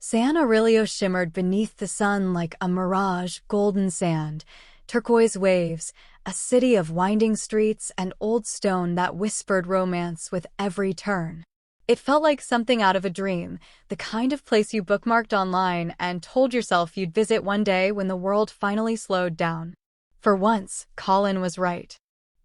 San Aurelio shimmered beneath the sun like a mirage, golden sand, turquoise waves, a city of winding streets and old stone that whispered romance with every turn. It felt like something out of a dream, the kind of place you bookmarked online and told yourself you'd visit one day when the world finally slowed down. For once, Colin was right.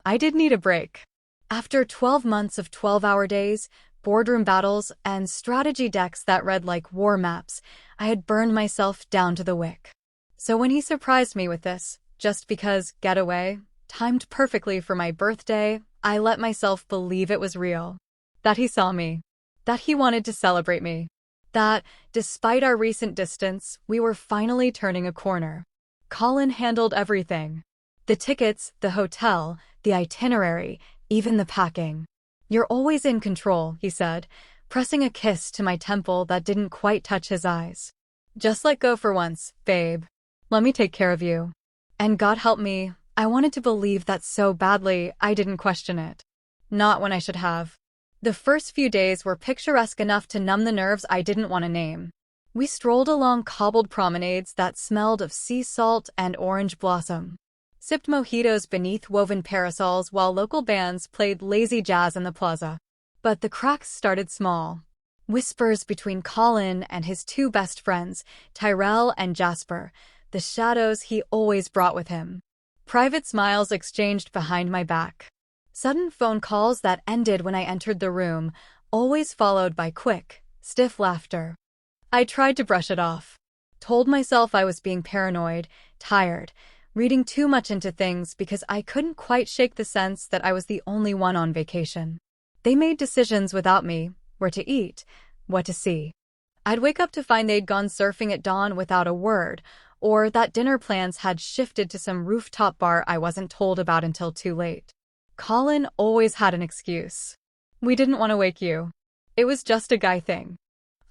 I did need a break. After 12 months of 12-hour days, boardroom battles, and strategy decks that read like war maps, I had burned myself down to the wick. So when he surprised me with this, just because getaway, timed perfectly for my birthday, I let myself believe it was real. That he saw me. That he wanted to celebrate me. That, despite our recent distance, we were finally turning a corner. Colin handled everything. The tickets, the hotel, the itinerary, even the packing. "You're always in control," he said, pressing a kiss to my temple that didn't quite touch his eyes. "Just let go for once, babe. Let me take care of you." And God help me, I wanted to believe that so badly I didn't question it. Not when I should have. The first few days were picturesque enough to numb the nerves I didn't want to name. We strolled along cobbled promenades that smelled of sea salt and orange blossom. Sipped mojitos beneath woven parasols while local bands played lazy jazz in the plaza. But the cracks started small. Whispers between Colin and his two best friends, Tyrell and Jasper, the shadows he always brought with him. Private smiles exchanged behind my back. Sudden phone calls that ended when I entered the room, always followed by quick, stiff laughter. I tried to brush it off. Told myself I was being paranoid, tired, reading too much into things because I couldn't quite shake the sense that I was the only one on vacation. They made decisions without me, where to eat, what to see. I'd wake up to find they'd gone surfing at dawn without a word, or that dinner plans had shifted to some rooftop bar I wasn't told about until too late. Colin always had an excuse. "We didn't want to wake you. It was just a guy thing.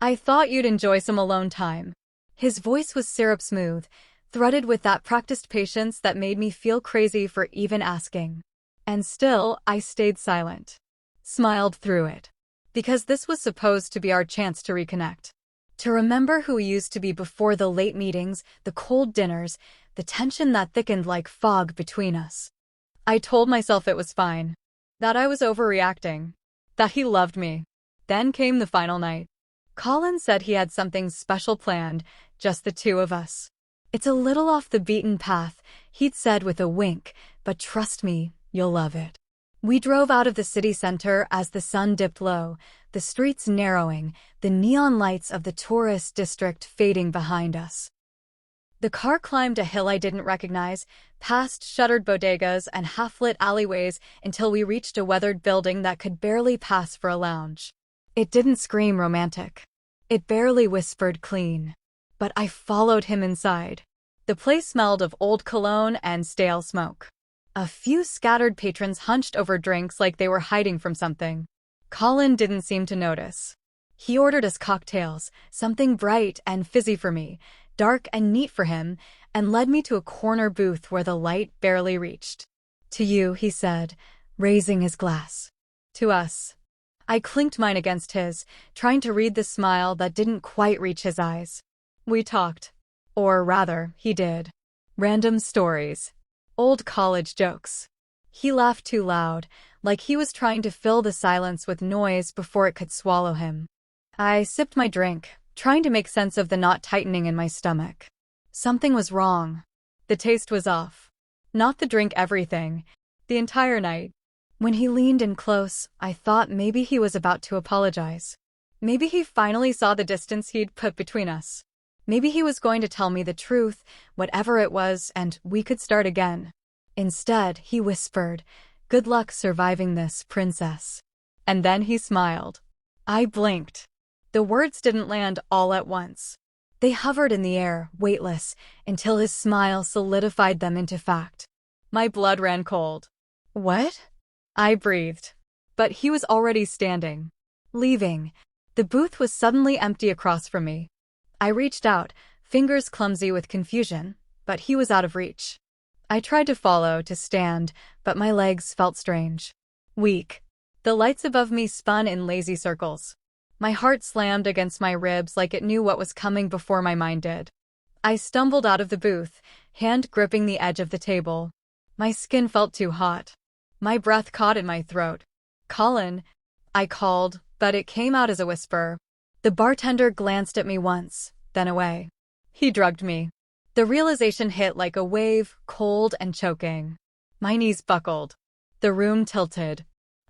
I thought you'd enjoy some alone time." His voice was syrup smooth, threaded with that practiced patience that made me feel crazy for even asking. And still, I stayed silent. Smiled through it. Because this was supposed to be our chance to reconnect. To remember who we used to be before the late meetings, the cold dinners, the tension that thickened like fog between us. I told myself it was fine. That I was overreacting. That he loved me. Then came the final night. Colin said he had something special planned, just the two of us. "It's a little off the beaten path," he'd said with a wink, "but trust me, you'll love it." We drove out of the city center as the sun dipped low, the streets narrowing, the neon lights of the tourist district fading behind us. The car climbed a hill I didn't recognize, past shuttered bodegas and half-lit alleyways until we reached a weathered building that could barely pass for a lounge. It didn't scream romantic. It barely whispered clean. But I followed him inside. The place smelled of old cologne and stale smoke. A few scattered patrons hunched over drinks like they were hiding from something. Colin didn't seem to notice. He ordered us cocktails, something bright and fizzy for me, dark and neat for him, and led me to a corner booth where the light barely reached. "To you," he said, raising his glass. "To us." I clinked mine against his, trying to read the smile that didn't quite reach his eyes. We talked. Or rather, he did. Random stories. Old college jokes. He laughed too loud, like he was trying to fill the silence with noise before it could swallow him. I sipped my drink, trying to make sense of the knot tightening in my stomach. Something was wrong. The taste was off. Not the drink everything. The entire night. When he leaned in close, I thought maybe he was about to apologize. Maybe he finally saw the distance he'd put between us. Maybe he was going to tell me the truth, whatever it was, and we could start again. Instead, he whispered, "Good luck surviving this, princess." And then he smiled. I blinked. The words didn't land all at once. They hovered in the air, weightless, until his smile solidified them into fact. My blood ran cold. "What?" I breathed. But he was already standing. Leaving. The booth was suddenly empty across from me. I reached out, fingers clumsy with confusion, but he was out of reach. I tried to follow, to stand, but my legs felt strange. Weak. The lights above me spun in lazy circles. My heart slammed against my ribs like it knew what was coming before my mind did. I stumbled out of the booth, hand gripping the edge of the table. My skin felt too hot. My breath caught in my throat. "Colin," I called, but it came out as a whisper. The bartender glanced at me once, then away. He drugged me. The realization hit like a wave, cold and choking. My knees buckled. The room tilted.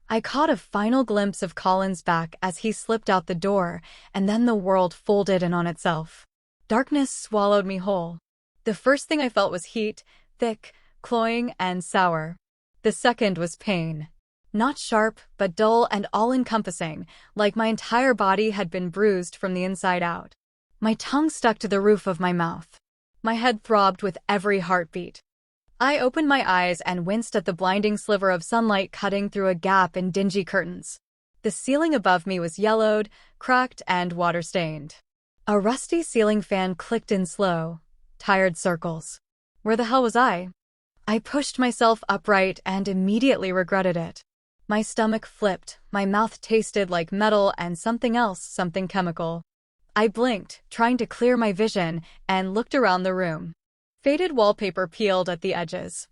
I caught a final glimpse of Colin's back as he slipped out the door, and then the world folded in on itself. Darkness swallowed me whole. The first thing I felt was heat, thick, cloying, and sour. The second was pain. Not sharp, but dull and all-encompassing, like my entire body had been bruised from the inside out. My tongue stuck to the roof of my mouth. My head throbbed with every heartbeat. I opened my eyes and winced at the blinding sliver of sunlight cutting through a gap in dingy curtains. The ceiling above me was yellowed, cracked, and water-stained. A rusty ceiling fan clicked in slow, tired circles. Where the hell was I? I pushed myself upright and immediately regretted it. My stomach flipped, my mouth tasted like metal and something else, something chemical. I blinked, trying to clear my vision, and looked around the room. Faded wallpaper peeled at the edges.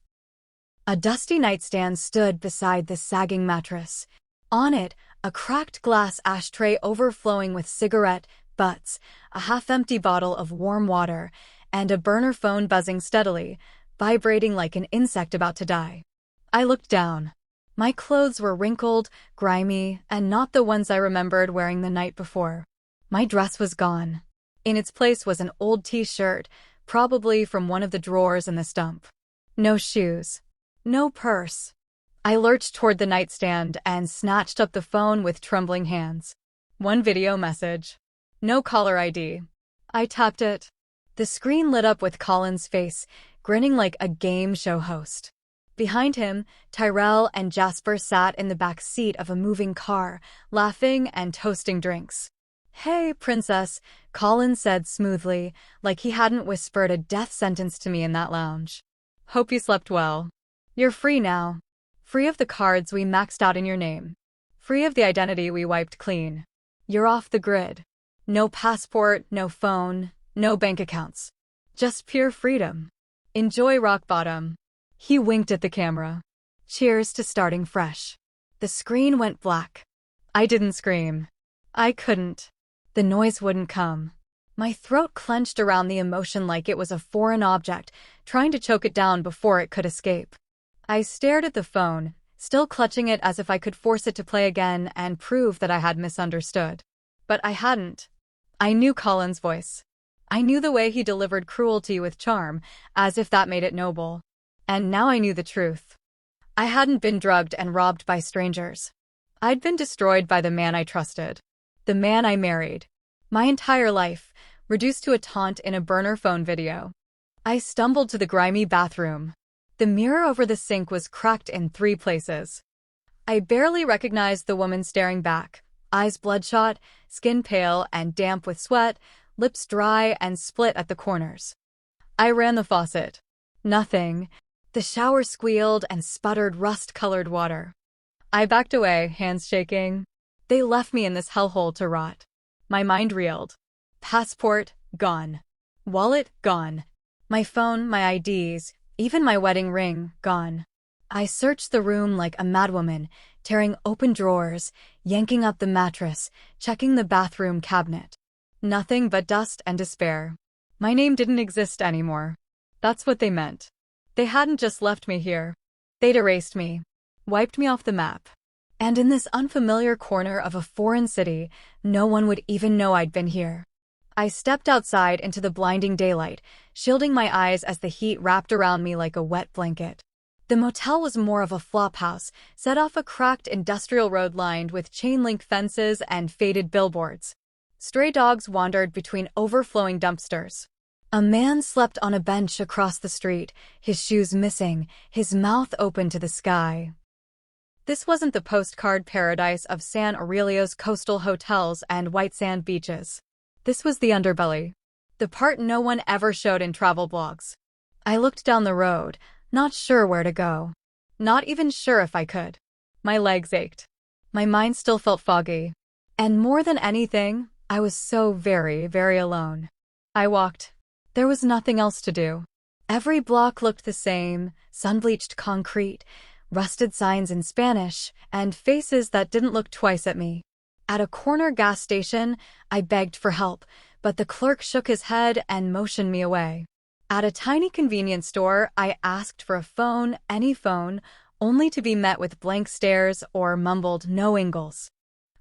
A dusty nightstand stood beside the sagging mattress. On it, a cracked glass ashtray overflowing with cigarette butts, a half-empty bottle of warm water, and a burner phone buzzing steadily, vibrating like an insect about to die. I looked down. My clothes were wrinkled, grimy, and not the ones I remembered wearing the night before. My dress was gone. In its place was an old t-shirt, probably from one of the drawers in the stump. No shoes. No purse. I lurched toward the nightstand and snatched up the phone with trembling hands. One video message. No caller ID. I tapped it. The screen lit up with Colin's face, grinning like a game show host. Behind him, Tyrell and Jasper sat in the back seat of a moving car, laughing and toasting drinks. "Hey, princess," Colin said smoothly, like he hadn't whispered a death sentence to me in that lounge. "Hope you slept well. You're free now. Free of the cards we maxed out in your name. Free of the identity we wiped clean. You're off the grid. No passport, no phone, no bank accounts. Just pure freedom. Enjoy rock bottom." He winked at the camera. "Cheers to starting fresh." The screen went black. I didn't scream. I couldn't. The noise wouldn't come. My throat clenched around the emotion like it was a foreign object, trying to choke it down before it could escape. I stared at the phone, still clutching it as if I could force it to play again and prove that I had misunderstood. But I hadn't. I knew Colin's voice. I knew the way he delivered cruelty with charm, as if that made it noble. And now I knew the truth. I hadn't been drugged and robbed by strangers. I'd been destroyed by the man I trusted. The man I married. My entire life, reduced to a taunt in a burner phone video. I stumbled to the grimy bathroom. The mirror over the sink was cracked in 3 places. I barely recognized the woman staring back, eyes bloodshot, skin pale and damp with sweat, lips dry and split at the corners. I ran the faucet. Nothing. The shower squealed and sputtered rust-colored water. I backed away, hands shaking. They left me in this hellhole to rot. My mind reeled. Passport, gone. Wallet, gone. My phone, my IDs, even my wedding ring, gone. I searched the room like a madwoman, tearing open drawers, yanking up the mattress, checking the bathroom cabinet. Nothing but dust and despair. My name didn't exist anymore. That's what they meant. They hadn't just left me here. They'd erased me, wiped me off the map. And in this unfamiliar corner of a foreign city, no one would even know I'd been here. I stepped outside into the blinding daylight, shielding my eyes as the heat wrapped around me like a wet blanket. The motel was more of a flophouse, set off a cracked industrial road lined with chain-link fences and faded billboards. Stray dogs wandered between overflowing dumpsters. A man slept on a bench across the street, his shoes missing, his mouth open to the sky. This wasn't the postcard paradise of San Aurelio's coastal hotels and white sand beaches. This was the underbelly. The part no one ever showed in travel blogs. I looked down the road, not sure where to go. Not even sure if I could. My legs ached. My mind still felt foggy. And more than anything, I was so very, very alone. I walked. There was nothing else to do. Every block looked the same, sun-bleached concrete, rusted signs in Spanish, and faces that didn't look twice at me. At a corner gas station, I begged for help, but the clerk shook his head and motioned me away. At a tiny convenience store, I asked for a phone, any phone, only to be met with blank stares or mumbled "no Ingles."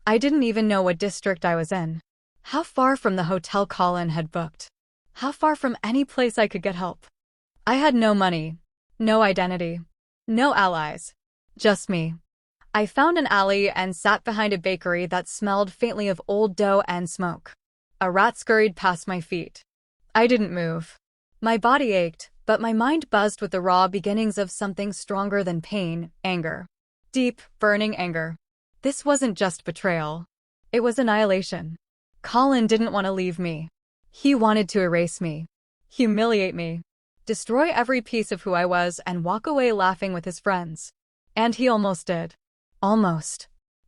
I didn't even know what district I was in. How far from the hotel Colin had booked? How far from any place I could get help? I had no money, no identity, no allies, just me. I found an alley and sat behind a bakery that smelled faintly of old dough and smoke. A rat scurried past my feet. I didn't move. My body ached, but my mind buzzed with the raw beginnings of something stronger than pain, anger. Deep, burning anger. This wasn't just betrayal. It was annihilation. Colin didn't want to leave me. He wanted to erase me, humiliate me, destroy every piece of who I was and walk away laughing with his friends. And he almost did. Almost.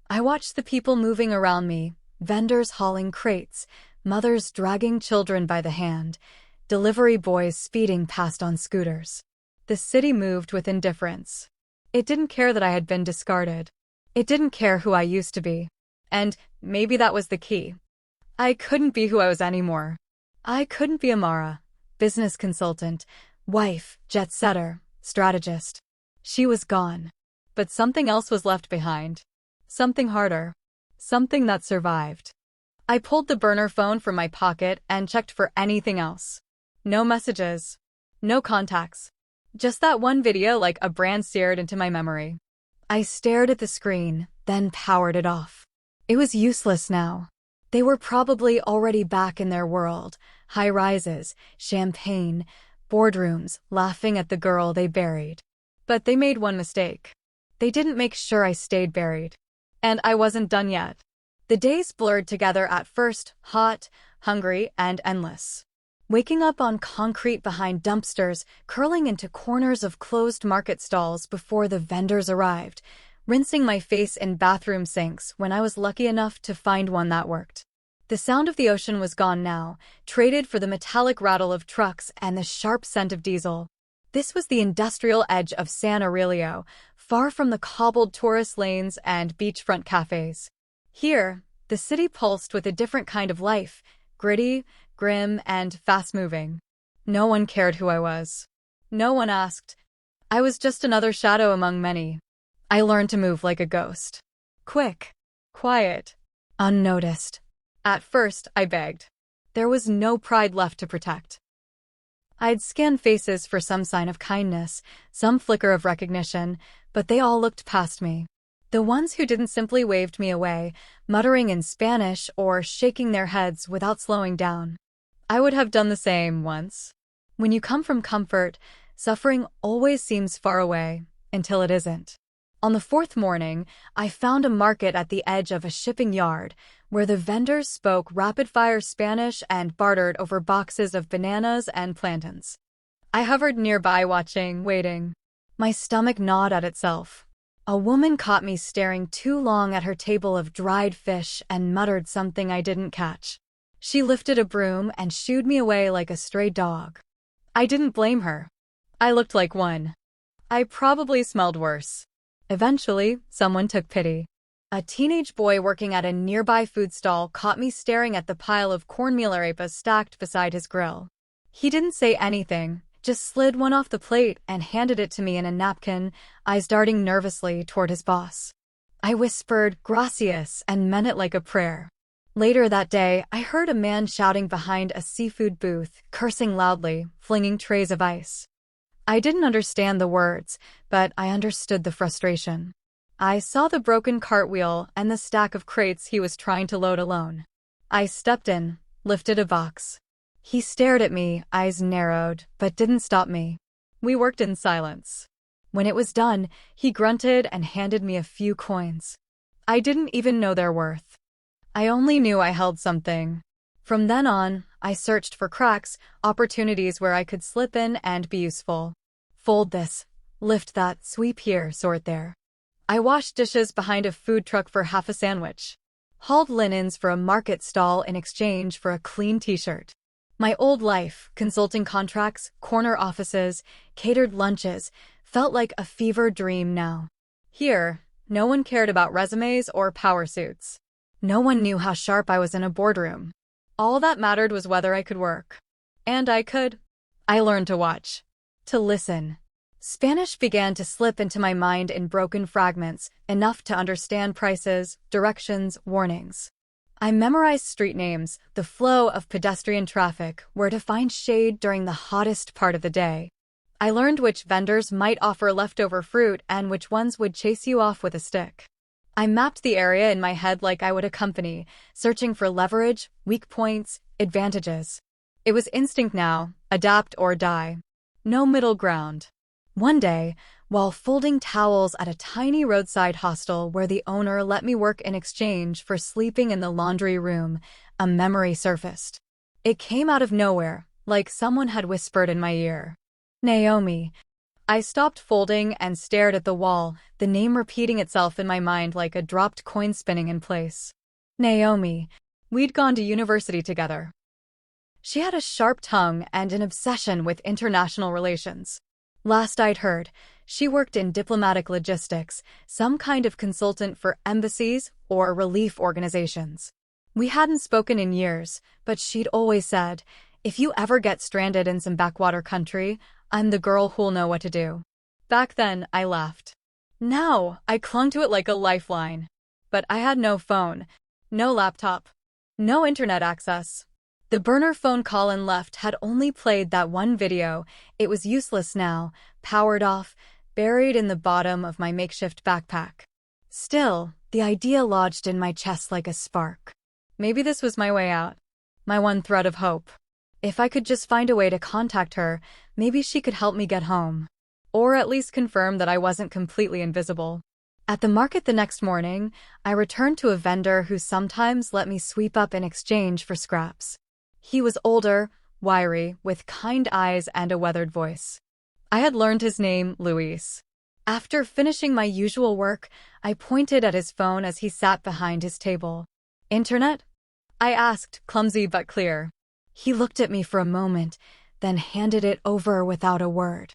I watched the people moving around me, vendors hauling crates, mothers dragging children by the hand, delivery boys speeding past on scooters. The city moved with indifference. It didn't care that I had been discarded. It didn't care who I used to be. And maybe that was the key. I couldn't be who I was anymore. I couldn't be Amara, business consultant, wife, jet-setter, strategist. She was gone. But something else was left behind. Something harder. Something that survived. I pulled the burner phone from my pocket and checked for anything else. No messages. No contacts. Just that one video like a brand seared into my memory. I stared at the screen, then powered it off. It was useless now. They were probably already back in their world, high-rises, champagne, boardrooms, laughing at the girl they buried. But they made one mistake. They didn't make sure I stayed buried. And I wasn't done yet. The days blurred together at first, hot, hungry, and endless. Waking up on concrete behind dumpsters, curling into corners of closed market stalls before the vendors arrived, rinsing my face in bathroom sinks when I was lucky enough to find one that worked. The sound of the ocean was gone now, traded for the metallic rattle of trucks and the sharp scent of diesel. This was the industrial edge of San Aurelio, far from the cobbled tourist lanes and beachfront cafes. Here, the city pulsed with a different kind of life, gritty, grim, and fast-moving. No one cared who I was. No one asked. I was just another shadow among many. I learned to move like a ghost. Quick, quiet, unnoticed. At first, I begged. There was no pride left to protect. I'd scanned faces for some sign of kindness, some flicker of recognition, but they all looked past me. The ones who didn't simply waved me away, muttering in Spanish or shaking their heads without slowing down. I would have done the same once. When you come from comfort, suffering always seems far away, until it isn't. On the fourth morning, I found a market at the edge of a shipping yard, where the vendors spoke rapid-fire Spanish and bartered over boxes of bananas and plantains. I hovered nearby watching, waiting. My stomach gnawed at itself. A woman caught me staring too long at her table of dried fish and muttered something I didn't catch. She lifted a broom and shooed me away like a stray dog. I didn't blame her. I looked like one. I probably smelled worse. Eventually, someone took pity. A teenage boy working at a nearby food stall caught me staring at the pile of cornmeal arepas stacked beside his grill. He didn't say anything, just slid one off the plate and handed it to me in a napkin, eyes darting nervously toward his boss. I whispered, "Gracias," and meant it like a prayer. Later that day, I heard a man shouting behind a seafood booth, cursing loudly, flinging trays of ice. I didn't understand the words, but I understood the frustration. I saw the broken cartwheel and the stack of crates he was trying to load alone. I stepped in, lifted a box. He stared at me, eyes narrowed, but didn't stop me. We worked in silence. When it was done, he grunted and handed me a few coins. I didn't even know their worth. I only knew I held something. From then on, I searched for cracks, opportunities where I could slip in and be useful. Fold this, lift that, sweep here, sort there. I washed dishes behind a food truck for half a sandwich. Hauled linens for a market stall in exchange for a clean t-shirt. My old life, consulting contracts, corner offices, catered lunches, felt like a fever dream now. Here, no one cared about resumes or power suits. No one knew how sharp I was in a boardroom. All that mattered was whether I could work. And I could. I learned to watch. To listen. Spanish began to slip into my mind in broken fragments, enough to understand prices, directions, warnings. I memorized street names, the flow of pedestrian traffic, where to find shade during the hottest part of the day. I learned which vendors might offer leftover fruit and which ones would chase you off with a stick. I mapped the area in my head like I would a company, searching for leverage, weak points, advantages. It was instinct now, adapt or die. No middle ground. One day, while folding towels at a tiny roadside hostel where the owner let me work in exchange for sleeping in the laundry room, a memory surfaced. It came out of nowhere, like someone had whispered in my ear. Naomi. I stopped folding and stared at the wall, the name repeating itself in my mind like a dropped coin spinning in place. Naomi. We'd gone to university together. She had a sharp tongue and an obsession with international relations. Last I'd heard, she worked in diplomatic logistics, some kind of consultant for embassies or relief organizations. We hadn't spoken in years, but she'd always said, if you ever get stranded in some backwater country, I'm the girl who'll know what to do. Back then, I laughed. Now, I clung to it like a lifeline. But I had no phone, no laptop, no internet access. The burner phone Colin left had only played that one video. It was useless now, powered off, buried in the bottom of my makeshift backpack. Still, the idea lodged in my chest like a spark. Maybe this was my way out. My one thread of hope. If I could just find a way to contact her, maybe she could help me get home. Or at least confirm that I wasn't completely invisible. At the market the next morning, I returned to a vendor who sometimes let me sweep up in exchange for scraps. He was older, wiry, with kind eyes and a weathered voice. I had learned his name, Luis. After finishing my usual work, I pointed at his phone as he sat behind his table. Internet? I asked, clumsy but clear. He looked at me for a moment, then handed it over without a word.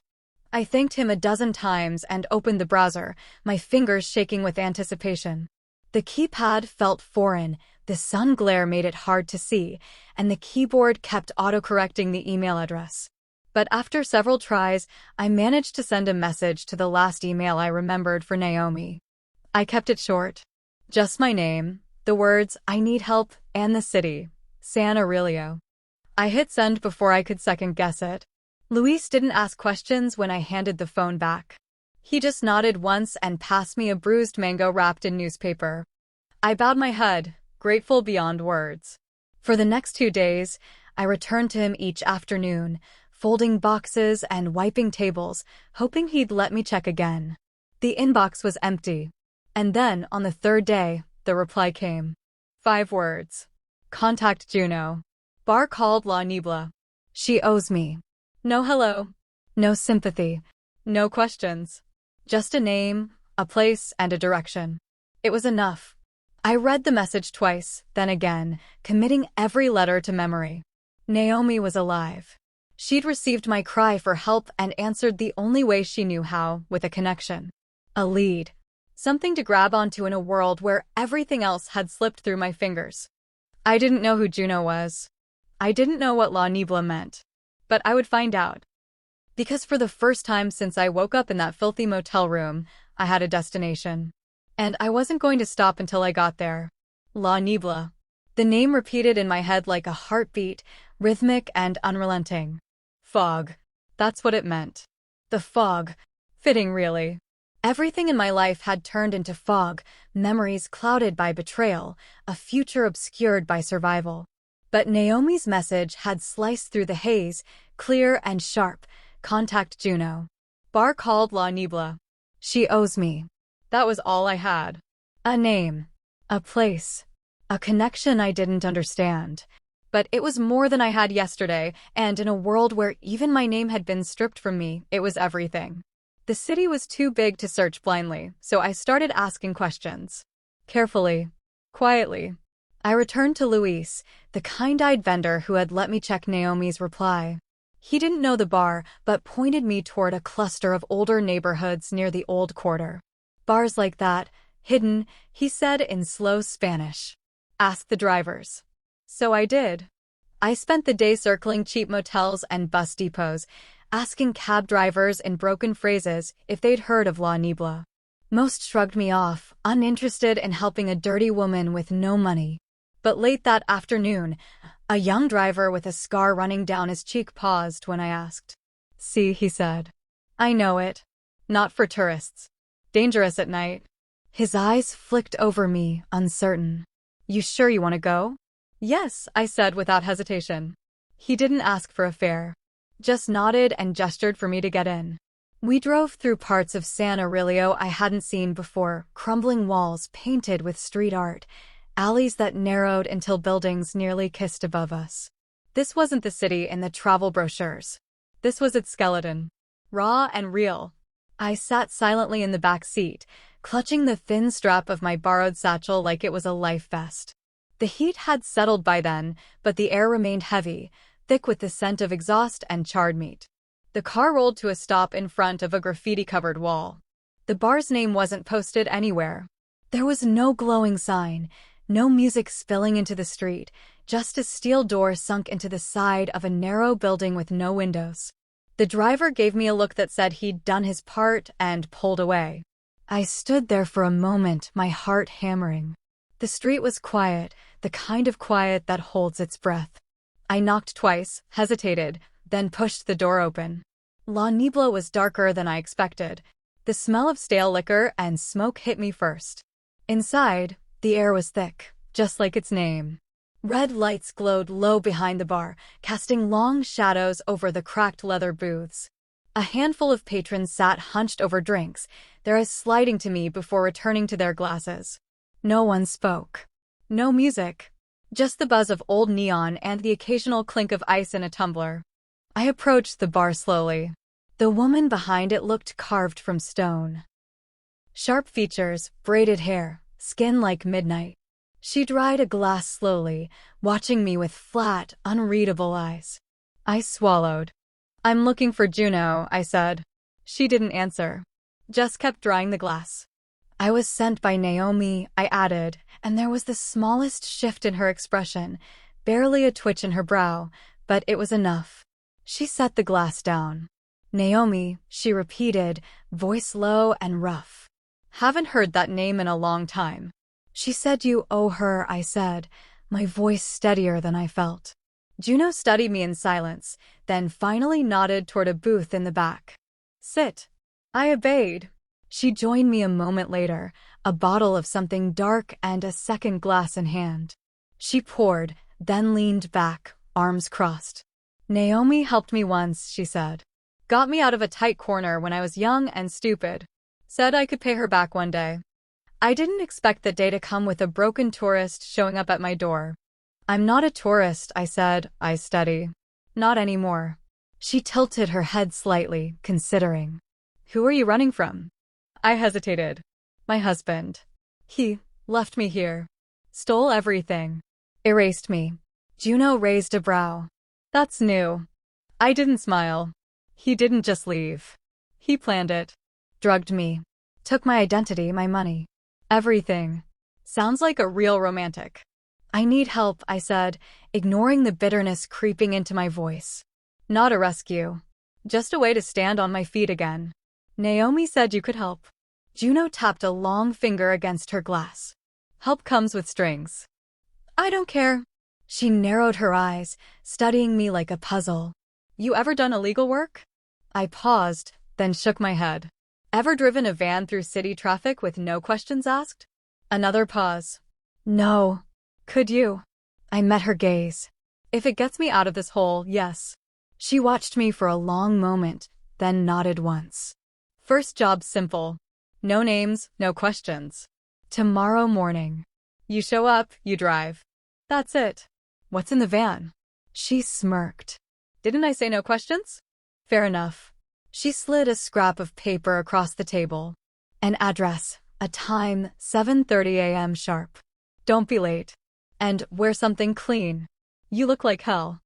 I thanked him a dozen times and opened the browser, my fingers shaking with anticipation. The keypad felt foreign, the sun glare made it hard to see, and the keyboard kept autocorrecting the email address. But after several tries, I managed to send a message to the last email I remembered for Naomi. I kept it short. Just my name, the words, I need help, and the city, San Aurelio. I hit send before I could second-guess it. Luis didn't ask questions when I handed the phone back. He just nodded once and passed me a bruised mango wrapped in newspaper. I bowed my head, grateful beyond words. For the next 2 days, I returned to him each afternoon, folding boxes and wiping tables, hoping he'd let me check again. The inbox was empty. And then, on the 3rd day, the reply came. 5 words. Contact Juno. Bar called La Niebla. She owes me. No hello. No sympathy. No questions. Just a name, a place, and a direction. It was enough. I read the message twice, then again, committing every letter to memory. Naomi was alive. She'd received my cry for help and answered the only way she knew how, with a connection. A lead. Something to grab onto in a world where everything else had slipped through my fingers. I didn't know who Juno was. I didn't know what La Niebla meant. But I would find out. Because for the first time since I woke up in that filthy motel room, I had a destination. And I wasn't going to stop until I got there. La Niebla. The name repeated in my head like a heartbeat, rhythmic and unrelenting. Fog. That's what it meant. The fog. Fitting, really. Everything in my life had turned into fog, memories clouded by betrayal, a future obscured by survival. But Naomi's message had sliced through the haze, clear and sharp. Contact Juno. Bar called La Niebla. She owes me. That was all I had. A name. A place. A connection I didn't understand. But it was more than I had yesterday, and in a world where even my name had been stripped from me, it was everything. The city was too big to search blindly, so I started asking questions. Carefully. Quietly, I returned to Luis, the kind-eyed vendor who had let me check Naomi's reply. He didn't know the bar, but pointed me toward a cluster of older neighborhoods near the old quarter. Bars like that, hidden, he said in slow Spanish. Ask the drivers. So I did. I spent the day circling cheap motels and bus depots, asking cab drivers in broken phrases if they'd heard of La Nibla. Most shrugged me off, uninterested in helping a dirty woman with no money. But late that afternoon, a young driver with a scar running down his cheek paused when I asked. See, he said. I know it. Not for tourists. Dangerous at night. His eyes flicked over me, uncertain. You sure you want to go? Yes, I said without hesitation. He didn't ask for a fare. Just nodded and gestured for me to get in. We drove through parts of San Aurelio I hadn't seen before, crumbling walls painted with street art, alleys that narrowed until buildings nearly kissed above us. This wasn't the city in the travel brochures. This was its skeleton. Raw and real. I sat silently in the back seat, clutching the thin strap of my borrowed satchel like it was a life vest. The heat had settled by then, but the air remained heavy, thick with the scent of exhaust and charred meat. The car rolled to a stop in front of a graffiti-covered wall. The bar's name wasn't posted anywhere. There was no glowing sign, no music spilling into the street, just a steel door sunk into the side of a narrow building with no windows. The driver gave me a look that said he'd done his part and pulled away. I stood there for a moment, my heart hammering. The street was quiet, the kind of quiet that holds its breath. I knocked twice, hesitated, then pushed the door open. La Nibla was darker than I expected. The smell of stale liquor and smoke hit me first. Inside, the air was thick, just like its name. Red lights glowed low behind the bar, casting long shadows over the cracked leather booths. A handful of patrons sat hunched over drinks, their eyes sliding to me before returning to their glasses. No one spoke. No music. Just the buzz of old neon and the occasional clink of ice in a tumbler. I approached the bar slowly. The woman behind it looked carved from stone. Sharp features, braided hair, skin like midnight. She dried a glass slowly, watching me with flat, unreadable eyes. I swallowed. I'm looking for Juno, I said. She didn't answer. Just kept drying the glass. I was sent by Naomi, I added, and there was the smallest shift in her expression, barely a twitch in her brow, but it was enough. She set the glass down. Naomi, she repeated, voice low and rough. Haven't heard that name in a long time. She said you owe her, I said, my voice steadier than I felt. Juno studied me in silence, then finally nodded toward a booth in the back. Sit. I obeyed. She joined me a moment later, a bottle of something dark and a second glass in hand. She poured, then leaned back, arms crossed. Naomi helped me once, she said. Got me out of a tight corner when I was young and stupid. Said I could pay her back one day. I didn't expect that day to come with a broken tourist showing up at my door. I'm not a tourist, I said, I study. Not anymore. She tilted her head slightly, considering. Who are you running from? I hesitated. My husband. He left me here. Stole everything. Erased me. Juno raised a brow. That's new. I didn't smile. He didn't just leave. He planned it. Drugged me. Took my identity, my money. Everything. Sounds like a real romantic. I need help, I said, ignoring the bitterness creeping into my voice. Not a rescue. Just a way to stand on my feet again. Naomi said you could help. Juno tapped a long finger against her glass. Help comes with strings. I don't care. She narrowed her eyes, studying me like a puzzle. You ever done illegal work? I paused, then shook my head. Ever driven a van through city traffic with no questions asked? Another pause. No. Could you? I met her gaze. If it gets me out of this hole, yes. She watched me for a long moment, then nodded once. First job simple. No names, no questions. Tomorrow morning. You show up, you drive. That's it. What's in the van? She smirked. Didn't I say no questions? Fair enough. She slid a scrap of paper across the table. An address, a time, 7:30 a.m. sharp. Don't be late. And wear something clean. You look like hell.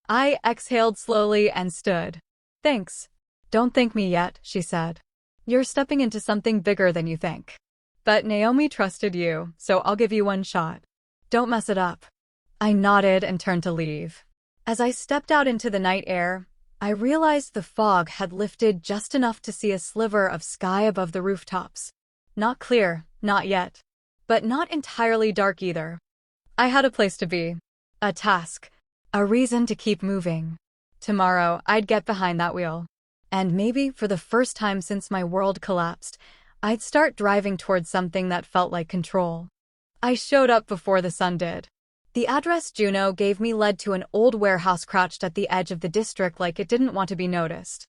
I exhaled slowly and stood. Thanks. Don't thank me yet, she said. You're stepping into something bigger than you think. But Naomi trusted you, so I'll give you one shot. Don't mess it up. I nodded and turned to leave. As I stepped out into the night air, I realized the fog had lifted just enough to see a sliver of sky above the rooftops. Not clear, not yet. But not entirely dark either. I had a place to be. A task. A reason to keep moving. Tomorrow, I'd get behind that wheel. And maybe, for the first time since my world collapsed, I'd start driving towards something that felt like control. I showed up before the sun did. The address Juno gave me led to an old warehouse crouched at the edge of the district like it didn't want to be noticed.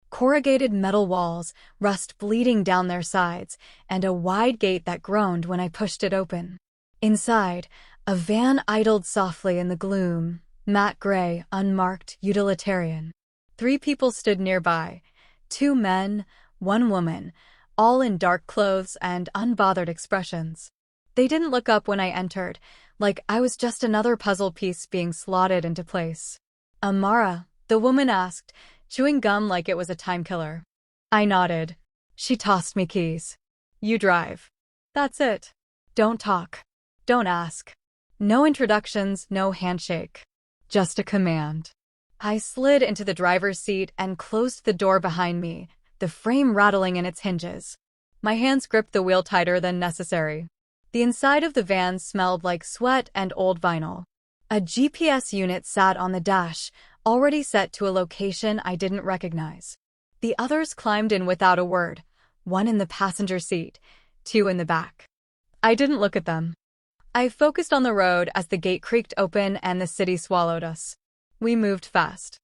Corrugated metal walls, rust bleeding down their sides, and a wide gate that groaned when I pushed it open. Inside, a van idled softly in the gloom, matte gray, unmarked, utilitarian. 3 people stood nearby, 2 men, 1 woman, all in dark clothes and unbothered expressions. They didn't look up when I entered, like I was just another puzzle piece being slotted into place. Amara, the woman asked, chewing gum like it was a time killer. I nodded. She tossed me keys. You drive. That's it. Don't talk. Don't ask. No introductions, no handshake. Just a command. I slid into the driver's seat and closed the door behind me, the frame rattling in its hinges. My hands gripped the wheel tighter than necessary. The inside of the van smelled like sweat and old vinyl. A GPS unit sat on the dash, already set to a location I didn't recognize. The others climbed in without a word, 1 in the passenger seat, 2 in the back. I didn't look at them. I focused on the road as the gate creaked open and the city swallowed us. We moved fast.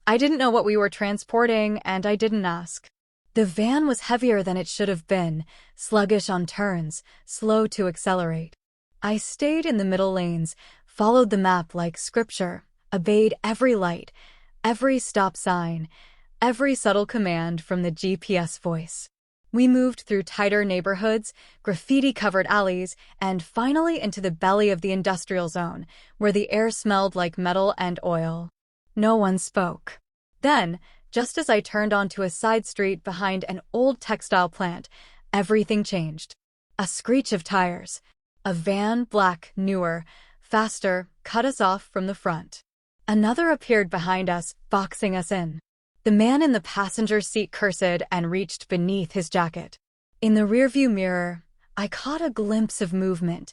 I didn't know what we were transporting, and I didn't ask. The van was heavier than it should have been, sluggish on turns, slow to accelerate. I stayed in the middle lanes, followed the map like scripture, obeyed every light, every stop sign, every subtle command from the GPS voice. We moved through tighter neighborhoods, graffiti-covered alleys, and finally into the belly of the industrial zone, where the air smelled like metal and oil. No one spoke. Then, just as I turned onto a side street behind an old textile plant, everything changed. A screech of tires. A van, black, newer, faster, cut us off from the front. Another appeared behind us, boxing us in. The man in the passenger seat cursed and reached beneath his jacket. In the rearview mirror, I caught a glimpse of movement.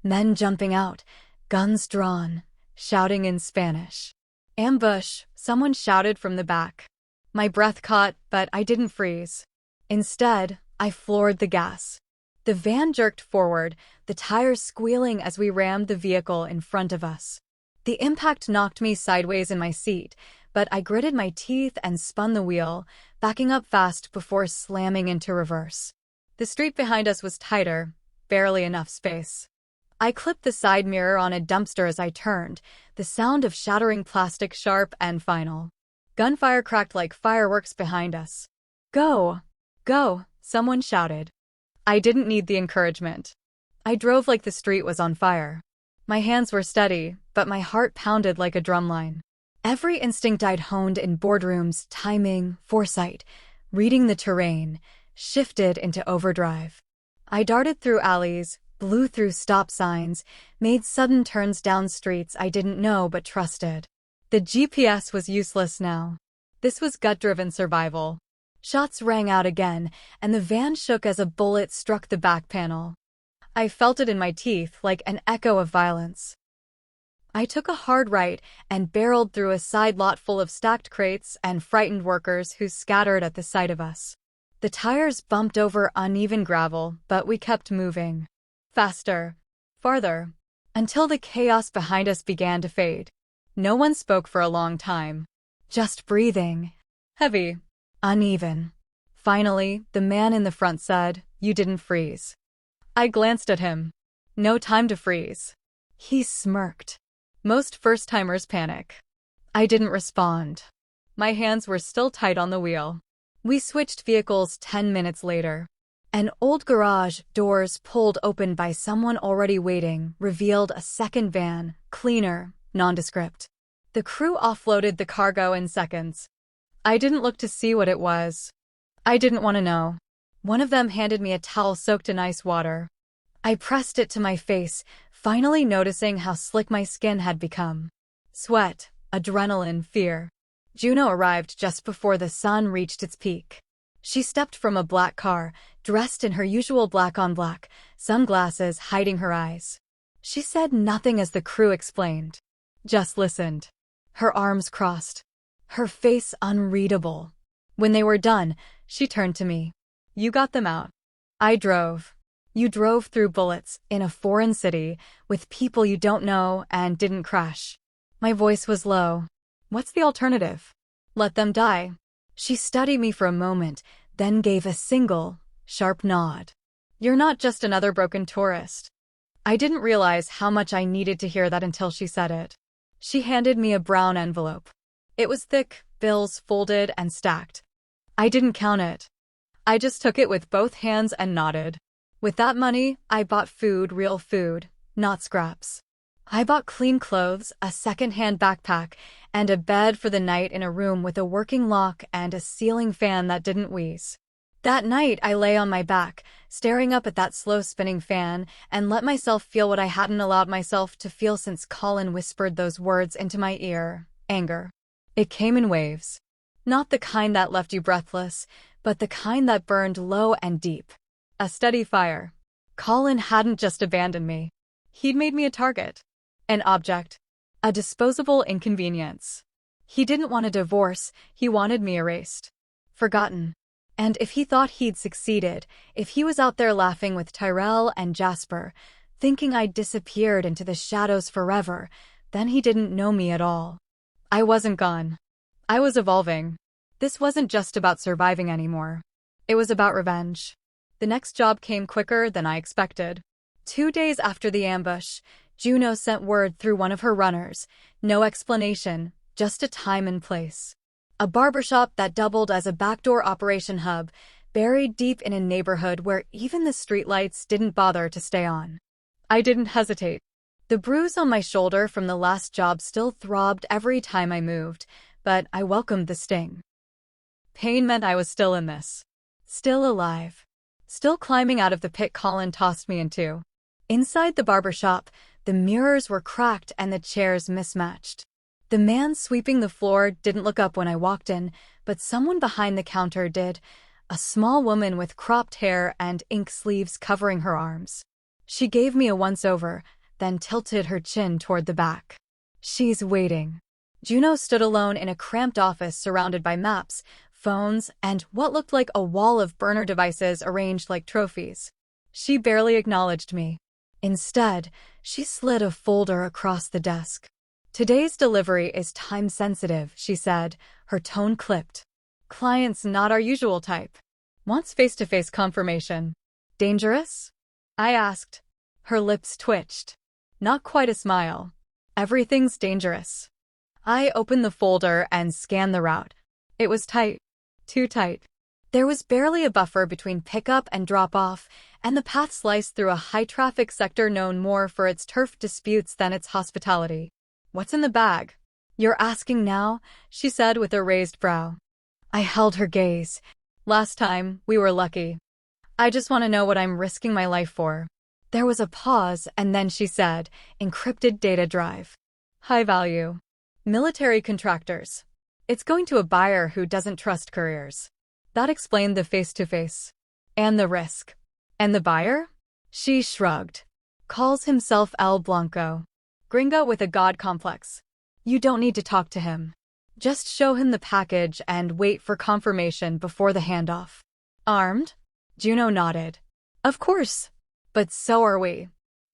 Men jumping out, guns drawn, shouting in Spanish. Ambush, someone shouted from the back. My breath caught, but I didn't freeze. Instead, I floored the gas. The van jerked forward, the tires squealing as we rammed the vehicle in front of us. The impact knocked me sideways in my seat, but I gritted my teeth and spun the wheel, backing up fast before slamming into reverse. The street behind us was tighter, barely enough space. I clipped the side mirror on a dumpster as I turned, the sound of shattering plastic sharp and final. Gunfire cracked like fireworks behind us. Go! Go! Someone shouted. I didn't need the encouragement. I drove like the street was on fire. My hands were steady, but my heart pounded like a drumline. Every instinct I'd honed in boardrooms, timing, foresight, reading the terrain, shifted into overdrive. I darted through alleys, blew through stop signs, made sudden turns down streets I didn't know but trusted. The GPS was useless now. This was gut-driven survival. Shots rang out again, and the van shook as a bullet struck the back panel. I felt it in my teeth like an echo of violence. I took a hard right and barreled through a side lot full of stacked crates and frightened workers who scattered at the sight of us. The tires bumped over uneven gravel, but we kept moving. Faster. Farther. Until the chaos behind us began to fade. No one spoke for a long time. Just breathing. Heavy. Uneven. Finally, the man in the front said, "You didn't freeze." I glanced at him. No time to freeze. He smirked. Most first-timers panic. I didn't respond. My hands were still tight on the wheel. We switched vehicles 10 minutes later. An old garage, doors pulled open by someone already waiting, revealed a second van, cleaner, nondescript. The crew offloaded the cargo in seconds. I didn't look to see what it was. I didn't want to know. One of them handed me a towel soaked in ice water. I pressed it to my face, finally noticing how slick my skin had become. Sweat, adrenaline, fear. Juno arrived just before the sun reached its peak. She stepped from a black car, dressed in her usual black on black, sunglasses hiding her eyes. She said nothing as the crew explained. Just listened. Her arms crossed. Her face unreadable. When they were done, she turned to me. You got them out. I drove. You drove through bullets, in a foreign city, with people you don't know, and didn't crash. My voice was low. What's the alternative? Let them die. She studied me for a moment, then gave a single, sharp nod. You're not just another broken tourist. I didn't realize how much I needed to hear that until she said it. She handed me a brown envelope. It was thick, bills folded and stacked. I didn't count it. I just took it with both hands and nodded. With that money, I bought food, real food, not scraps. I bought clean clothes, a second-hand backpack, and a bed for the night in a room with a working lock and a ceiling fan that didn't wheeze. That night, I lay on my back, staring up at that slow-spinning fan, and let myself feel what I hadn't allowed myself to feel since Colin whispered those words into my ear: anger. It came in waves. Not the kind that left you breathless, but the kind that burned low and deep. A steady fire. Colin hadn't just abandoned me. He'd made me a target. An object. A disposable inconvenience. He didn't want a divorce, he wanted me erased. Forgotten. And if he thought he'd succeeded, if he was out there laughing with Tyrell and Jasper, thinking I'd disappeared into the shadows forever, then he didn't know me at all. I wasn't gone. I was evolving. This wasn't just about surviving anymore. It was about revenge. The next job came quicker than I expected. 2 days after the ambush, Juno sent word through one of her runners. No explanation, just a time and place. A barbershop that doubled as a backdoor operation hub, buried deep in a neighborhood where even the streetlights didn't bother to stay on. I didn't hesitate. The bruise on my shoulder from the last job still throbbed every time I moved, but I welcomed the sting. Pain meant I was still in this. Still alive. Still climbing out of the pit Colin tossed me into. Inside the barbershop, the mirrors were cracked and the chairs mismatched. The man sweeping the floor didn't look up when I walked in, but someone behind the counter did, a small woman with cropped hair and ink sleeves covering her arms. She gave me a once-over, then tilted her chin toward the back. She's waiting. Juno stood alone in a cramped office surrounded by maps, phones, and what looked like a wall of burner devices arranged like trophies. She barely acknowledged me. Instead, she slid a folder across the desk. Today's delivery is time-sensitive, she said, her tone clipped. Client's not our usual type. Wants face-to-face confirmation. Dangerous? I asked. Her lips twitched. Not quite a smile. Everything's dangerous. I opened the folder and scanned the route. It was tight. Too tight. There was barely a buffer between pickup and drop-off, and the path sliced through a high-traffic sector known more for its turf disputes than its hospitality. What's in the bag? You're asking now, she said with a raised brow. I held her gaze. Last time, we were lucky. I just want to know what I'm risking my life for. There was a pause, and then she said, encrypted data drive. High value. Military contractors. It's going to a buyer who doesn't trust couriers. That explained the face-to-face. And the risk. And the buyer? She shrugged. Calls himself El Blanco. Gringo with a god complex. You don't need to talk to him. Just show him the package and wait for confirmation before the handoff. Armed? Juno nodded. Of course. But so are we.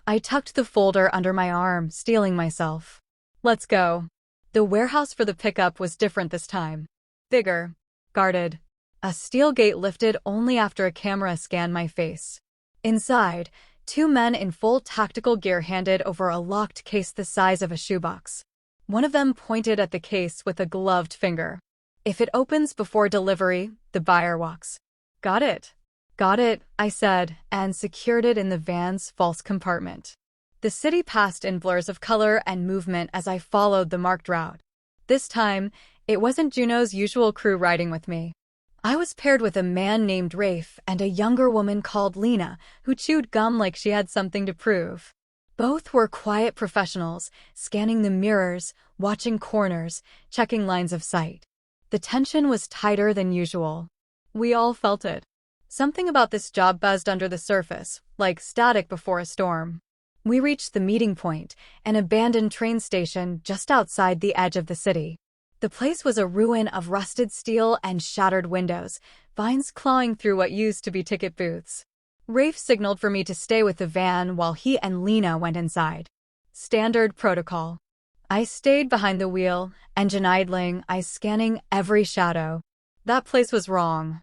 I tucked the folder under my arm, steeling myself. Let's go. The warehouse for the pickup was different this time. Bigger. Guarded. A steel gate lifted only after a camera scanned my face. Inside, 2 men in full tactical gear handed over a locked case the size of a shoebox. One of them pointed at the case with a gloved finger. If it opens before delivery, the buyer walks. Got it. Got it, I said, and secured it in the van's false compartment. The city passed in blurs of color and movement as I followed the marked route. This time, it wasn't Juno's usual crew riding with me. I was paired with a man named Rafe and a younger woman called Lena, who chewed gum like she had something to prove. Both were quiet professionals, scanning the mirrors, watching corners, checking lines of sight. The tension was tighter than usual. We all felt it. Something about this job buzzed under the surface, like static before a storm. We reached the meeting point, an abandoned train station just outside the edge of the city. The place was a ruin of rusted steel and shattered windows, vines clawing through what used to be ticket booths. Rafe signaled for me to stay with the van while he and Lena went inside. Standard protocol. I stayed behind the wheel, engine idling, eyes scanning every shadow. That place was wrong.